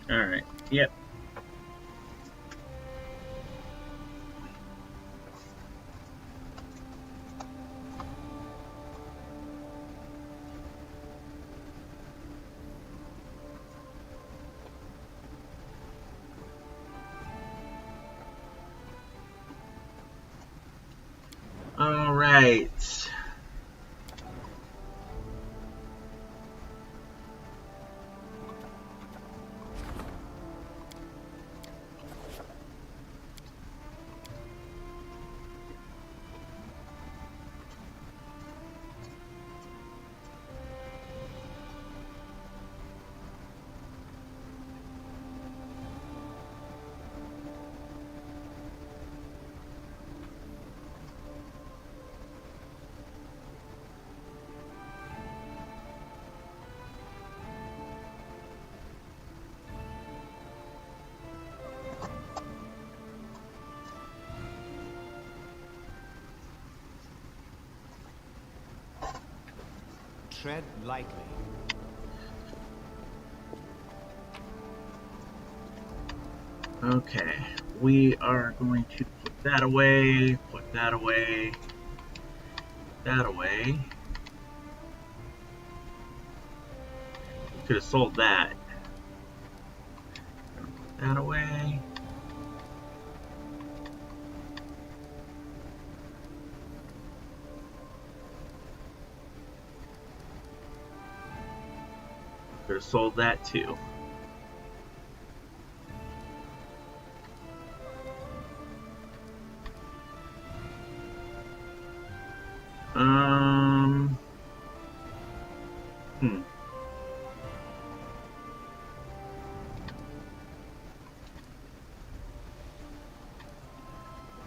Alright, yep. Alright. Tread lightly. Okay, we are going to put that away, put that away, that away. We could have sold that. Put that away. Could have sold that too.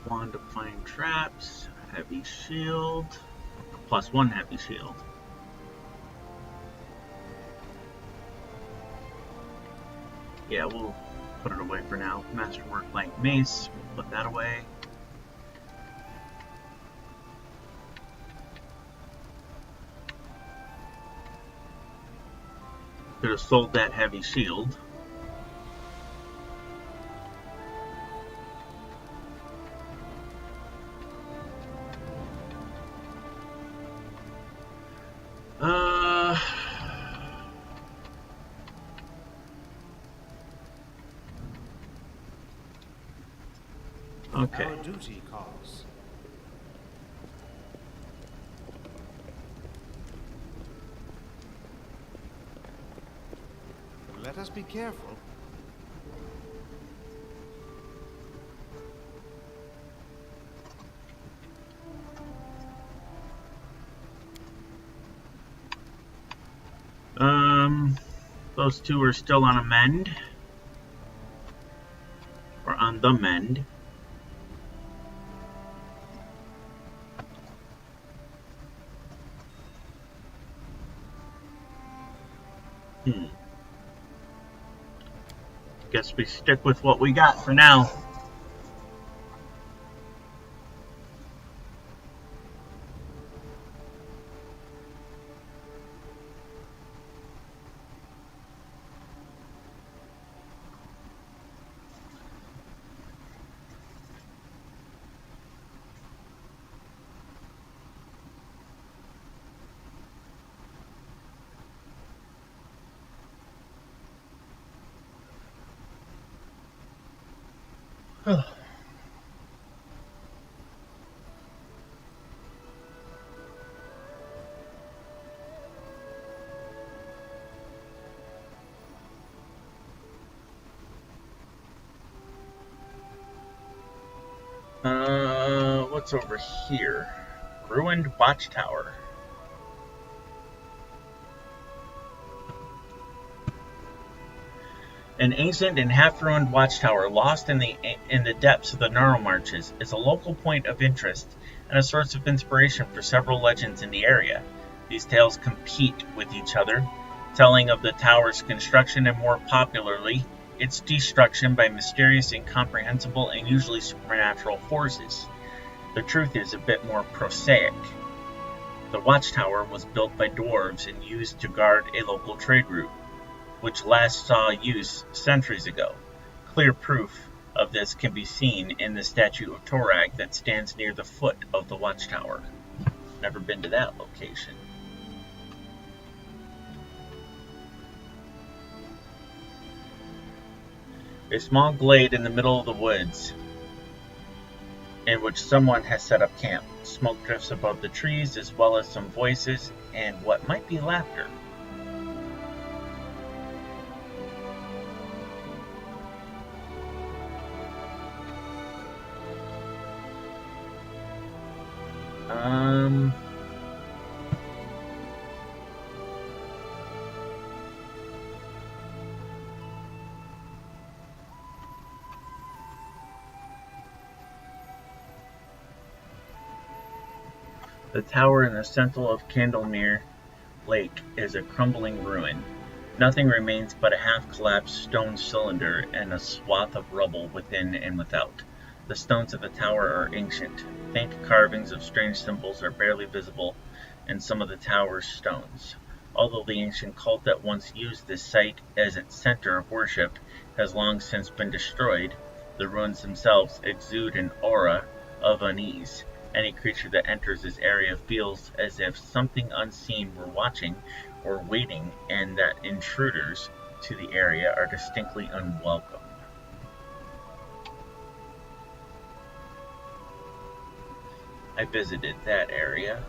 Wand of Flying Traps, Heavy Shield, +1 Heavy Shield. Yeah, we'll put it away for now. Masterwork Light Mace, we'll put that away. Could have sold that Heavy Shield. Okay. Our duty calls. Let us be careful. Those two are still on a mend. Or on the mend. Guess we stick with what we got for now. What's over here? Ruined Watchtower. An ancient and half-ruined watchtower lost in the depths of the Gnarl Marches is a local point of interest and a source of inspiration for several legends in the area. These tales compete with each other, telling of the tower's construction and, more popularly, its destruction by mysterious, incomprehensible, and usually supernatural forces. The truth is a bit more prosaic. The watchtower was built by dwarves and used to guard a local trade route. which last saw use centuries ago. Clear proof of this can be seen in the statue of Torag that stands near the foot of the watchtower. Never been to that location. A small glade in the middle of the woods in which someone has set up camp. Smoke drifts above the trees, as well as some voices and what might be laughter. The tower in the center of Candlemere Lake is a crumbling ruin. Nothing remains but a half-collapsed stone cylinder and a swath of rubble within and without. The stones of the tower are ancient. Faint carvings of strange symbols are barely visible in some of the tower's stones. Although the ancient cult that once used this site as its center of worship has long since been destroyed, the ruins themselves exude an aura of unease. Any creature that enters this area feels as if something unseen were watching or waiting, and that intruders to the area are distinctly unwelcome. I visited that area.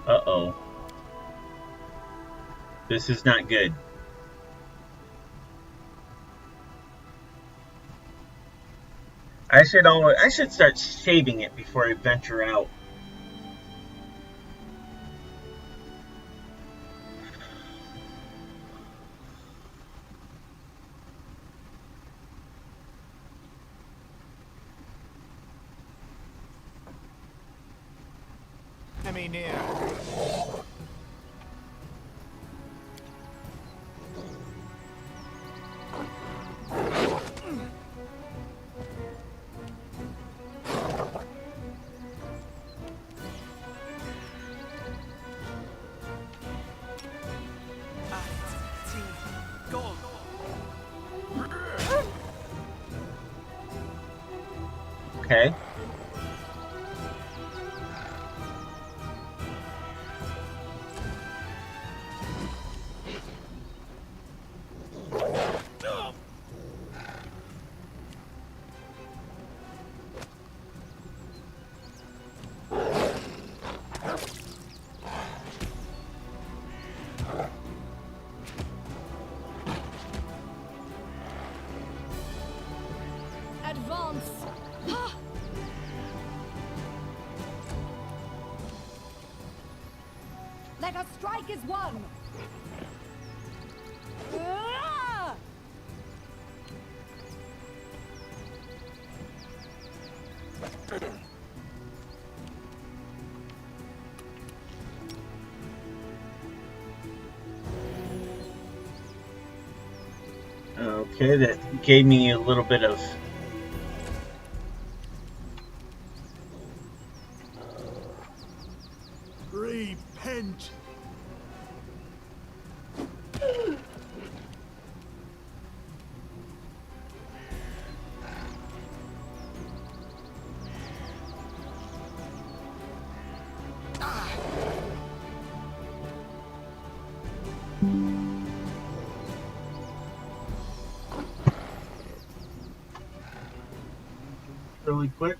Uh-oh. This is not good. I should start saving it before I venture out. Enemy near. Okay. Advance! Let us strike as one! Ah! Okay, that gave me a little bit of Repent. really quick.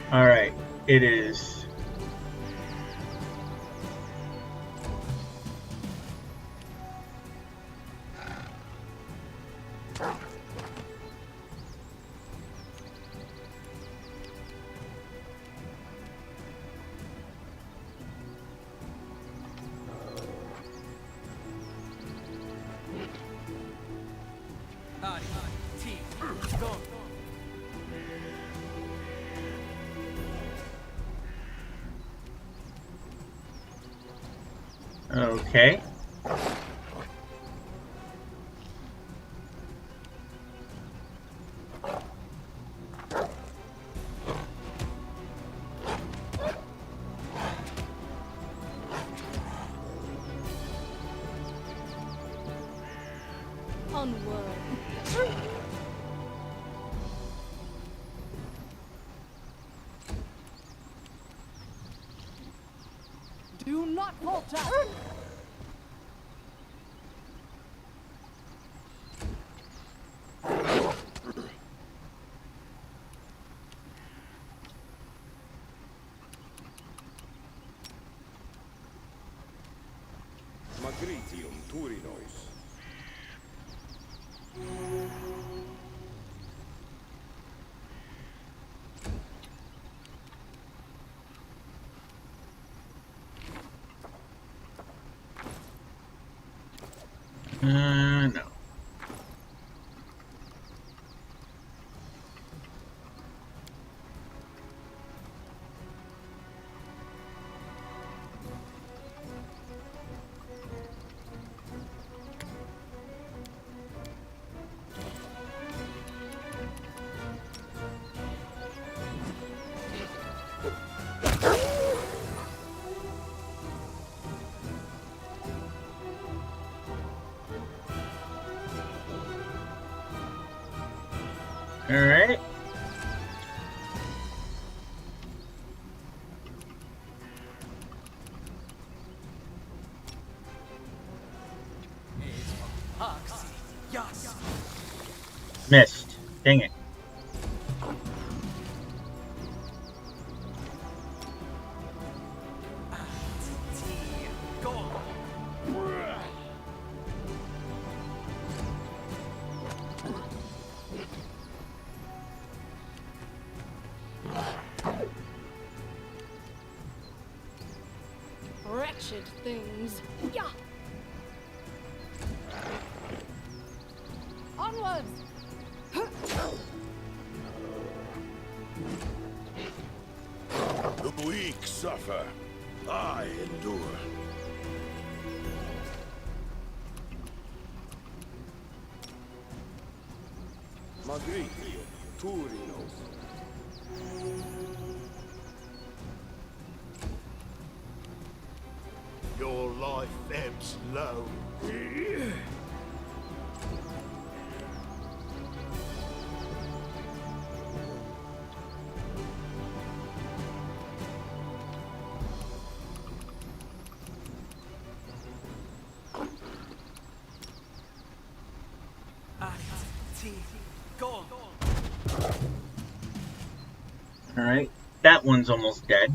Alright, it is. Okay. Onward. Do not falter! Magritium Turinois. No. Alright. Missed. Dang it. Wretched things. Yeah. Onwards! The weak suffer. I endure. Magritium Turinos. Your life ebbs low. Alright. That one's almost dead.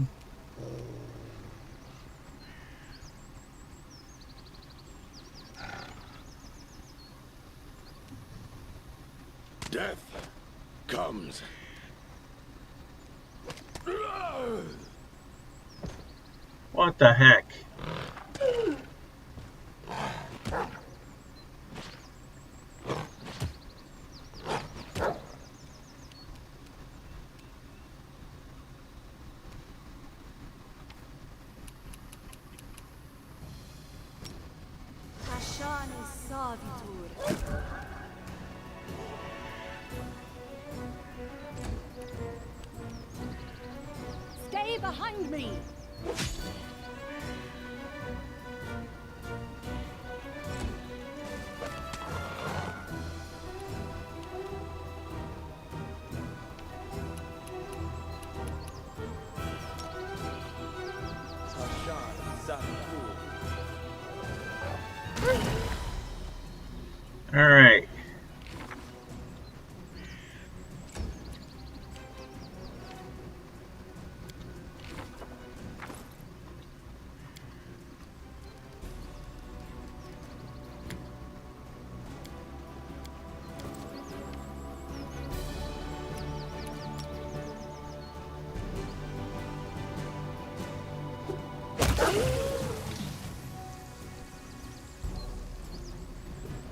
Death comes. What the heck? Ashani Savitur. Stay behind me! Alright.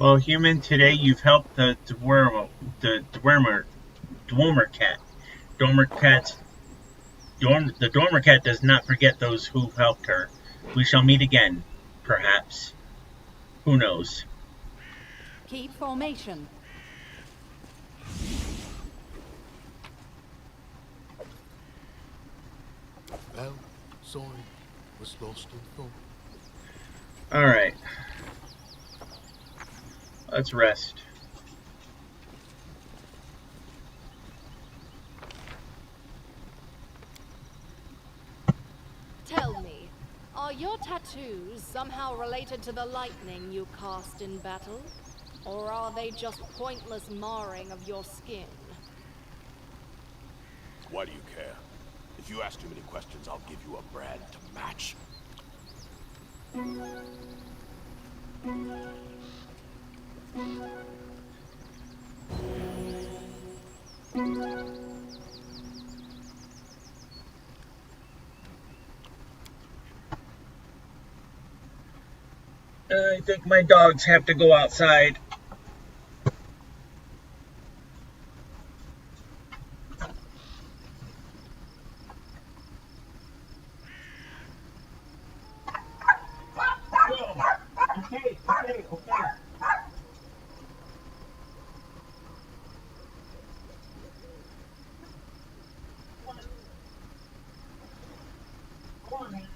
Well, human, today you've helped the Dwarmer cat. The Dormer cat does not forget those who've helped her. We shall meet again, perhaps. Who knows? Keep formation. Well, sorry, was lost in thought. Alright. Let's rest. Tell me, are your tattoos somehow related to the lightning you cast in battle? Or are they just pointless marring of your skin? Why do you care? If you ask too many questions, I'll give you a brand to match. I think my dogs have to go outside. Okay. Go on, Henry.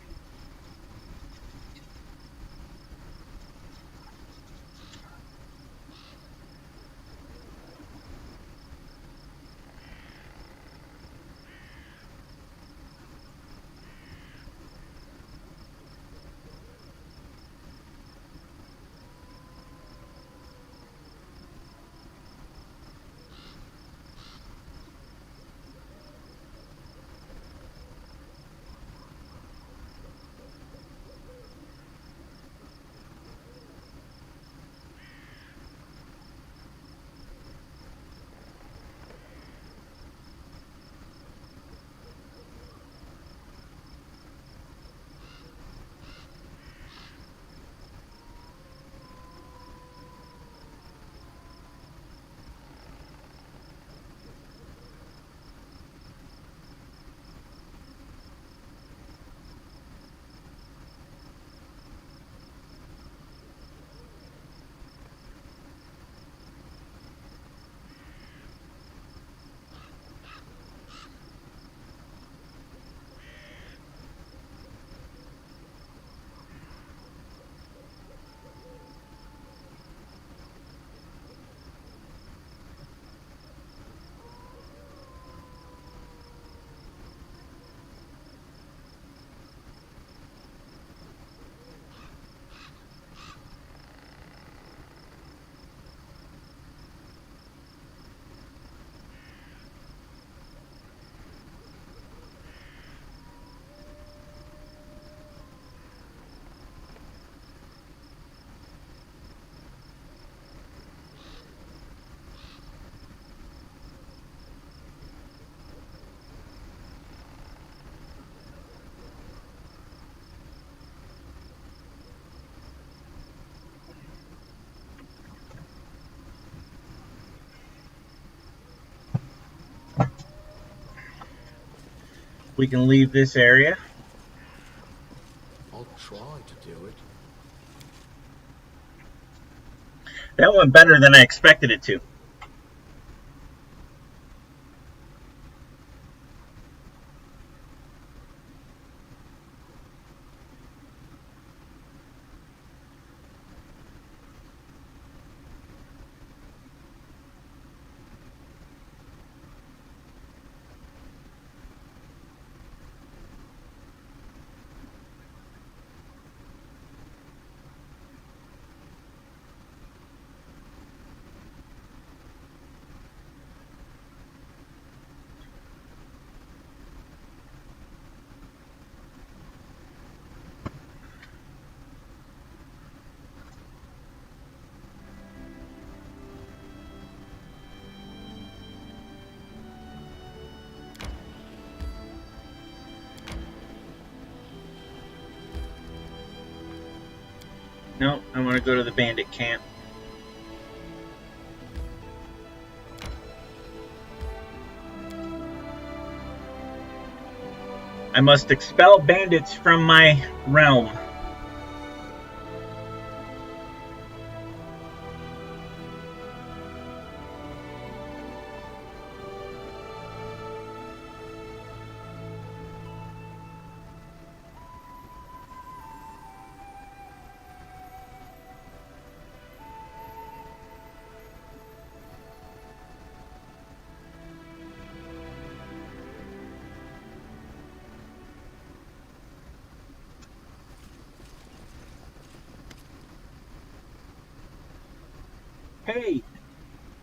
We can leave this area. I'll try to do it. That went better than I expected it to. No, I want to go to the bandit camp. I must expel bandits from my realm. Hey,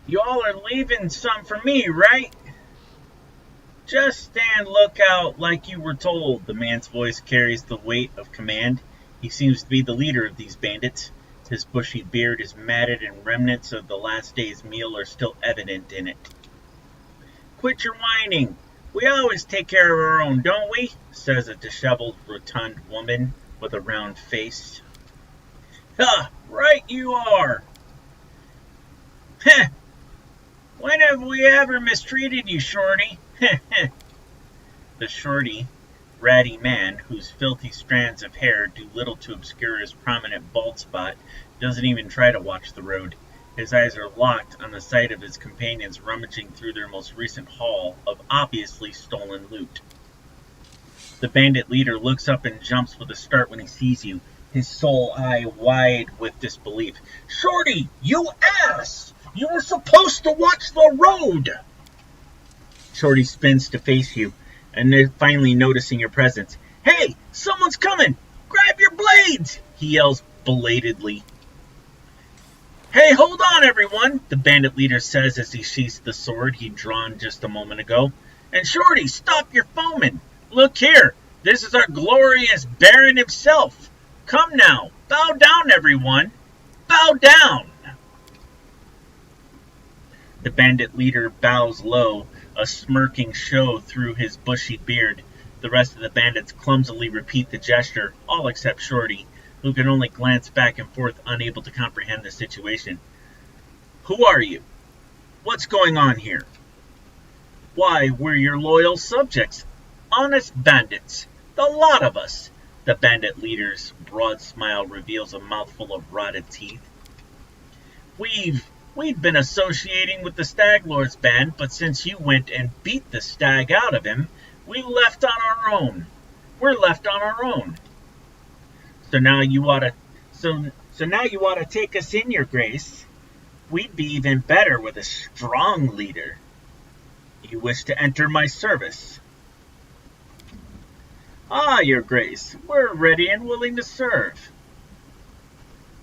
you all are leaving some for me, right? Just stand lookout like you were told. The man's voice carries the weight of command. He seems to be the leader of these bandits. His bushy beard is matted and remnants of the last day's meal are still evident in it. Quit your whining. We always take care of our own, don't we? Says a disheveled, rotund woman with a round face. Ha! Right you are! Heh! When have we ever mistreated you, Shorty? The shorty, ratty man, whose filthy strands of hair do little to obscure his prominent bald spot, doesn't even try to watch the road. His eyes are locked on the sight of his companions rummaging through their most recent haul of obviously stolen loot. The bandit leader looks up and jumps with a start when he sees you, his sole eye wide with disbelief. Shorty, you ass! You were supposed to watch the road! Shorty spins to face you, and then finally noticing your presence. Hey, someone's coming! Grab your blades! He yells belatedly. Hey, hold on, everyone, the bandit leader says as he sheaths the sword he'd drawn just a moment ago. And Shorty, stop your foaming! Look here, this is our glorious Baron himself. Come now, bow down, everyone. Bow down! The bandit leader bows low, a smirking show through his bushy beard. The rest of the bandits clumsily repeat the gesture, all except Shorty, who can only glance back and forth, unable to comprehend the situation. Who are you? What's going on here? Why, we're your loyal subjects. Honest bandits. The lot of us. The bandit leader's broad smile reveals a mouthful of rotted teeth. We'd been associating with the Stag Lord's band, but since you went and beat the stag out of him, we left on our own. We're left on our own. So now you ought to take us in, your grace. We'd be even better with a strong leader. You wish to enter my service? Ah, your grace, we're ready and willing to serve.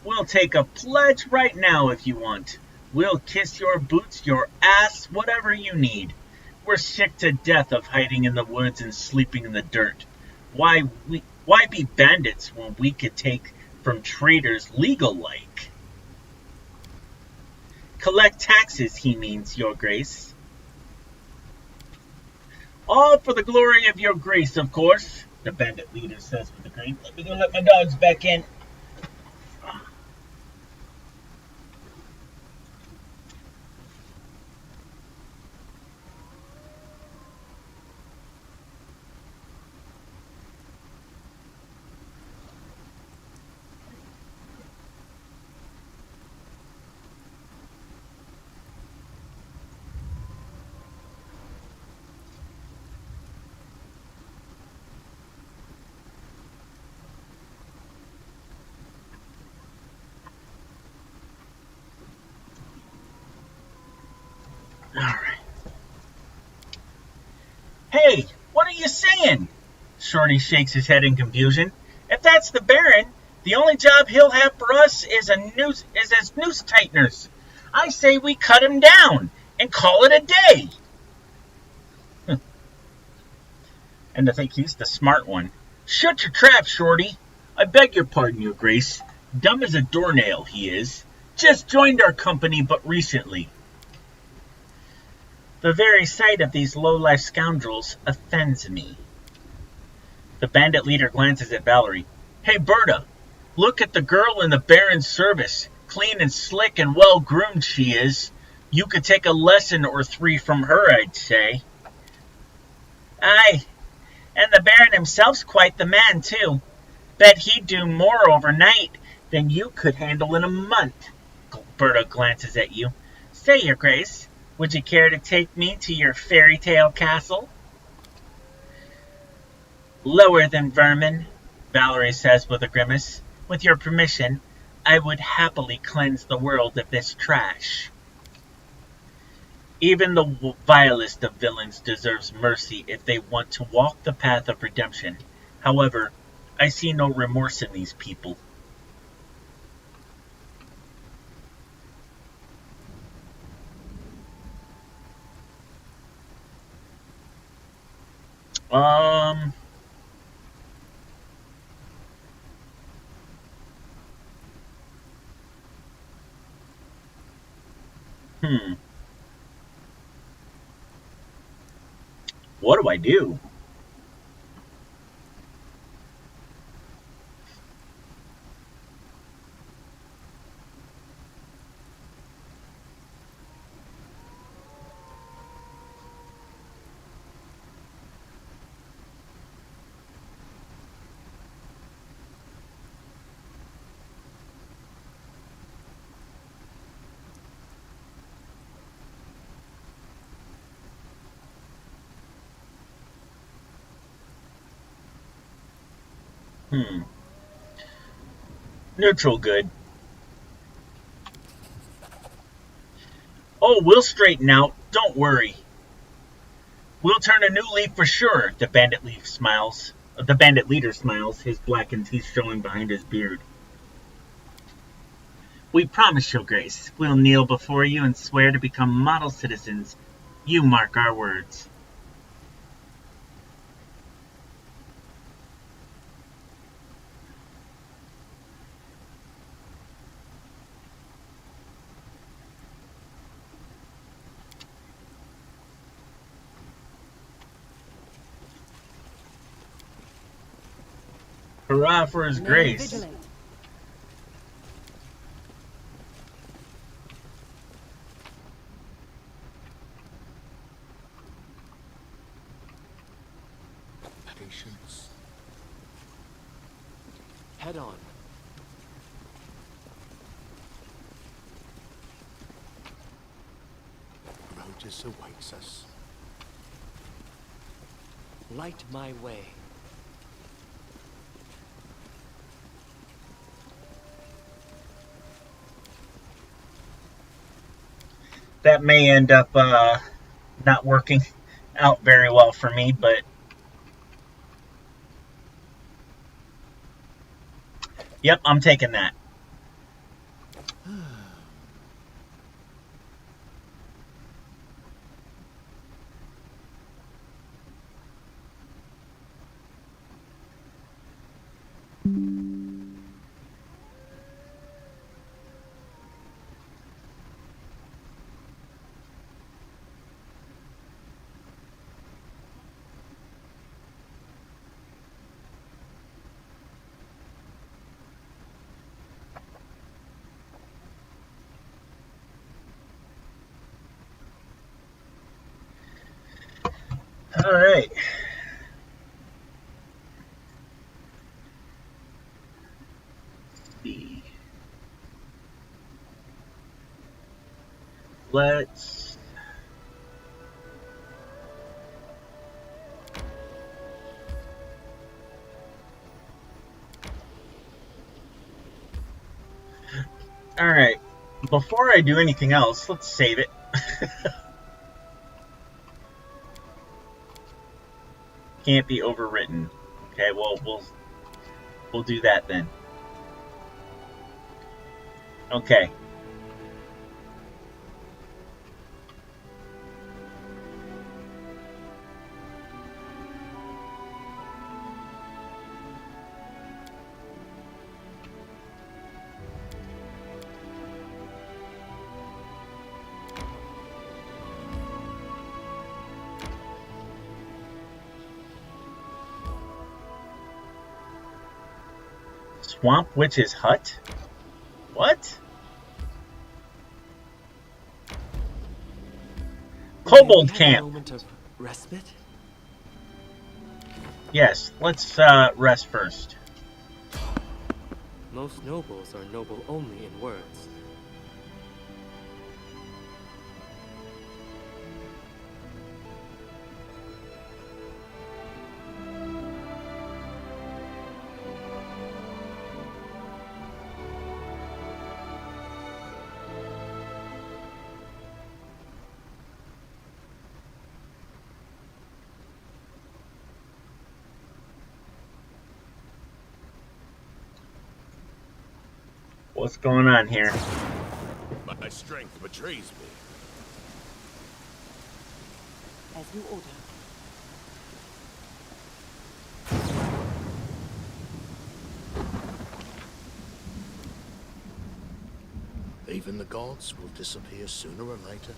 We'll take a pledge right now if you want. We'll kiss your boots, your ass, whatever you need. We're sick to death of hiding in the woods and sleeping in the dirt. Why be bandits when we could take from traders legal-like? Collect taxes, he means, your grace. All for the glory of your grace, of course, the bandit leader says with a grin. Let me go let my dogs back in. Alright. Hey, what are you saying? Shorty shakes his head in confusion. If that's the Baron, the only job he'll have for us is as noose tighteners. I say we cut him down and call it a day. And to think he's the smart one. Shut your trap, Shorty. I beg your pardon, your grace. Dumb as a doornail, he is. Just joined our company but recently. The very sight of these low-life scoundrels offends me. The bandit leader glances at Valerie. Hey, Berta, look at the girl in the Baron's service. Clean and slick and well-groomed she is. You could take a lesson or three from her, I'd say. Aye, and the Baron himself's quite the man, too. Bet he'd do more overnight than you could handle in a month. Berta glances at you. Say, Your Grace, would you care to take me to your fairy tale castle? Lower than vermin, Valerie says with a grimace. With your permission, I would happily cleanse the world of this trash. Even the vilest of villains deserves mercy if they want to walk the path of redemption. However, I see no remorse in these people. Um... Hmm. What do I do? Hmm. Neutral good. Oh, we'll straighten out. Don't worry. We'll turn a new leaf for sure, the bandit leader smiles, his blackened teeth showing behind his beard. We promise, Your Grace, we'll kneel before you and swear to become model citizens. You mark our words. Hurrah for His Grace. Vigilant. Patience. Head on. Rotus awaits us. Light my way. That may end up not working out very well for me, but yep, I'm taking that. All right. Let's all right. Before I do anything else, let's save it. Can't be overwritten. Okay, well we'll do that then. Okay. Swamp Witch's Hut? What? Kobold Have a Camp. moment of respite? Yes, let's rest first. Most nobles are noble only in words. What's going on here? My strength betrays me. As you order. Even the gods will disappear sooner or later.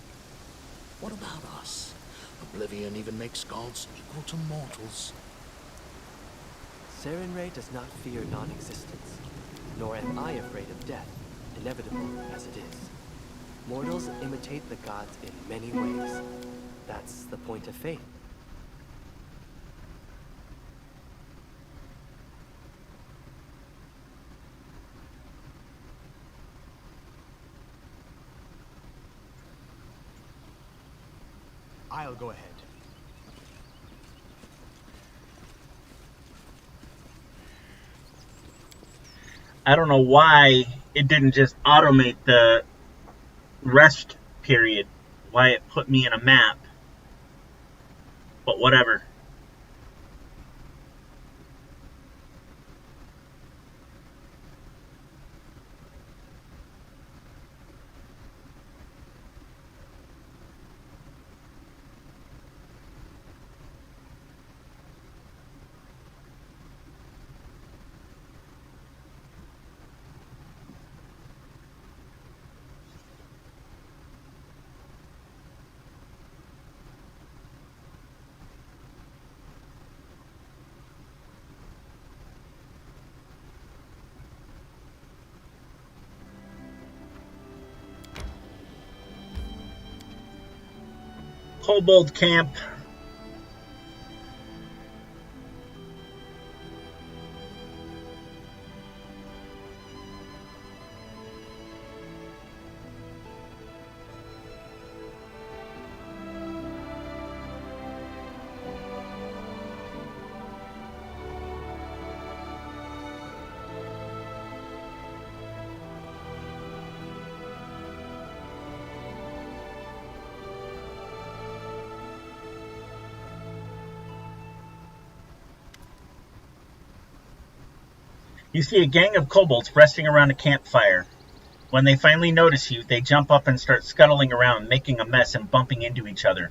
What about us? Oblivion even makes gods equal to mortals. Sarenrae does not fear non-existence, nor am I afraid of death, inevitable as it is. Mortals imitate the gods in many ways. That's the point of faith. I'll go ahead. I don't know why it didn't just automate the rest period. Why it put me in a map. But whatever. Kobold camp. You see a gang of kobolds resting around a campfire. When they finally notice you, they jump up and start scuttling around, making a mess and bumping into each other,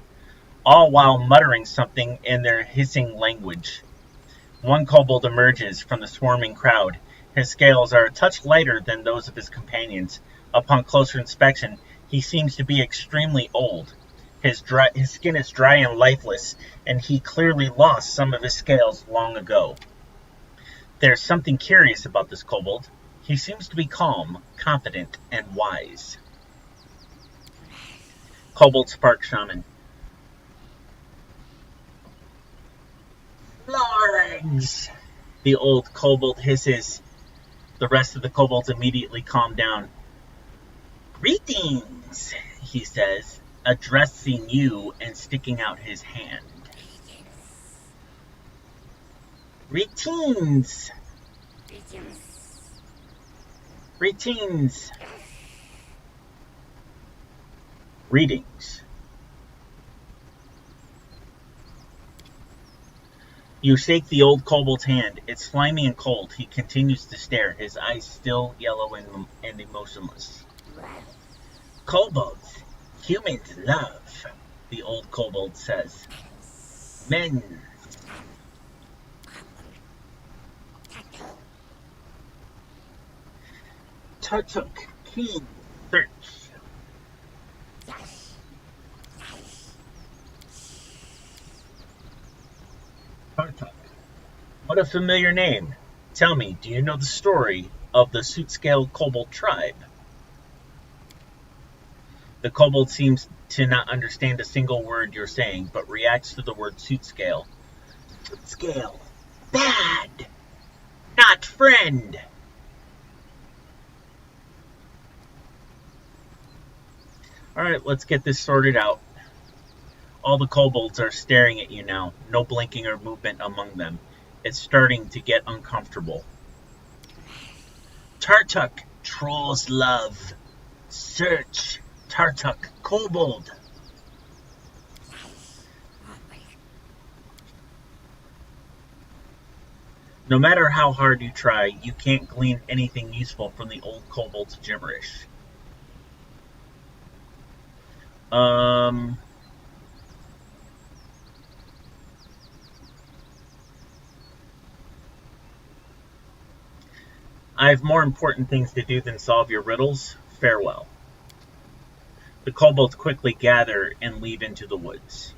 all while muttering something in their hissing language. One kobold emerges from the swarming crowd. His scales are a touch lighter than those of his companions. Upon closer inspection, he seems to be extremely old. His skin is dry and lifeless, and he clearly lost some of his scales long ago. There's something curious about this kobold. He seems to be calm, confident, and wise. Kobold Spark Shaman. Lords! The old kobold hisses. The rest of the kobolds immediately calm down. Greetings, he says, addressing you and sticking out his hand. Greetings. Greetings. Greetings. You shake the old kobold's hand. It's slimy and cold. He continues to stare, his eyes still yellow and emotionless. Kobolds, humans love, the old kobold says. Men. Tartuk, king, search. Tartuk. What a familiar name. Tell me, do you know the story of the Suitscale kobold tribe? The kobold seems to not understand a single word you're saying, but reacts to the word Suitscale. Suitscale, bad, not friend. Alright, let's get this sorted out. All the kobolds are staring at you now, no blinking or movement among them. It's starting to get uncomfortable. Tartuk, Troll's Love. Search, Tartuk, Kobold. No matter how hard you try, you can't glean anything useful from the old kobold's gibberish. I have more important things to do than solve your riddles. Farewell. The kobolds quickly gather and leave into the woods.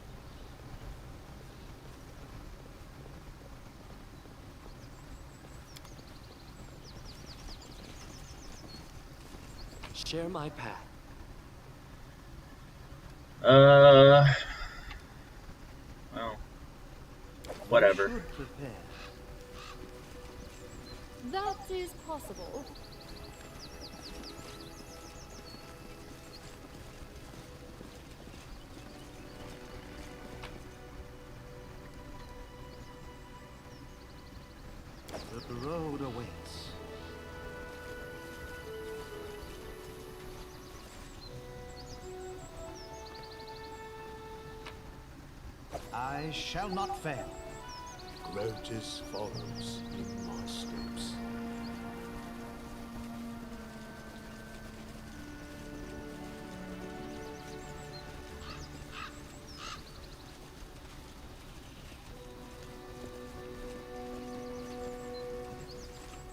Share my path. Well, whatever. You should prepare. That is possible. The road awaits. I shall not fail. Grotus follows in my steps.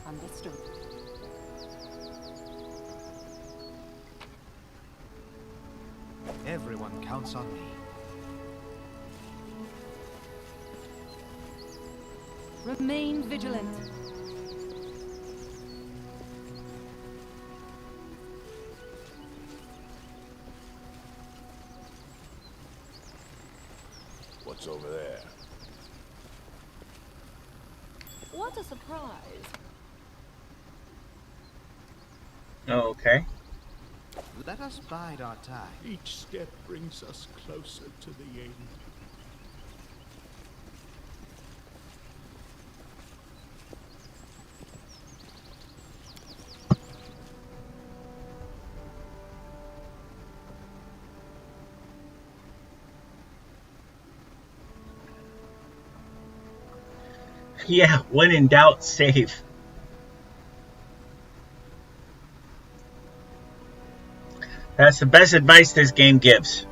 Understood. Everyone counts on me. Remain vigilant. What's over there? What a surprise. Okay. Let us bide our time. Each step brings us closer to the end. Yeah, when in doubt, save. That's the best advice this game gives.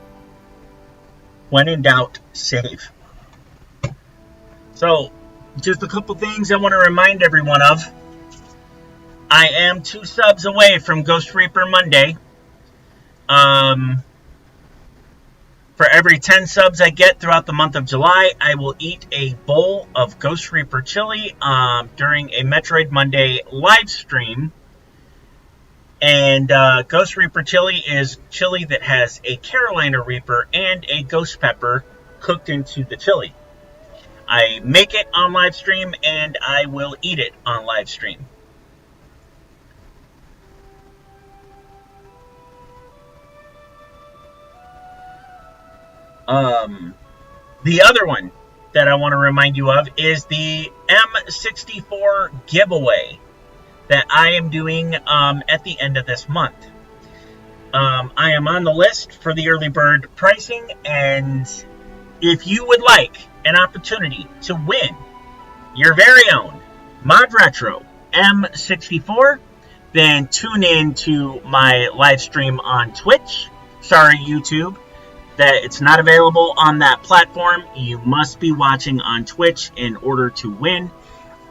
When in doubt, save. So, just a couple things I want to remind everyone of. I am 2 subs away from Ghost Reaper Monday. For every 10 subs I get throughout the month of July, I will eat a bowl of Ghost Reaper chili during a Metroid Monday live stream. And Ghost Reaper chili is chili that has a Carolina Reaper and a Ghost Pepper cooked into the chili. I make it on live stream and I will eat it on live stream. The other one that I want to remind you of is the M64 giveaway that I am doing at the end of this month. I am on the list for the early bird pricing, and if you would like an opportunity to win your very own Mod Retro M64, then tune in to my live stream on Twitch. Sorry, YouTube, that it's not available on that platform. You must be watching on Twitch in order to win.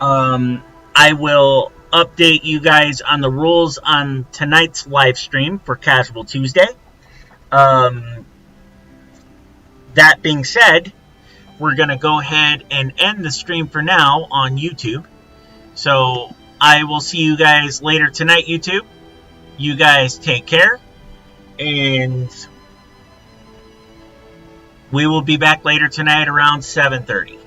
I will update you guys on the rules on tonight's live stream for Casual Tuesday. That being said, we're going to go ahead and end the stream for now on YouTube. So I will see you guys later tonight, YouTube. You guys take care, and we will be back later tonight around 7:30.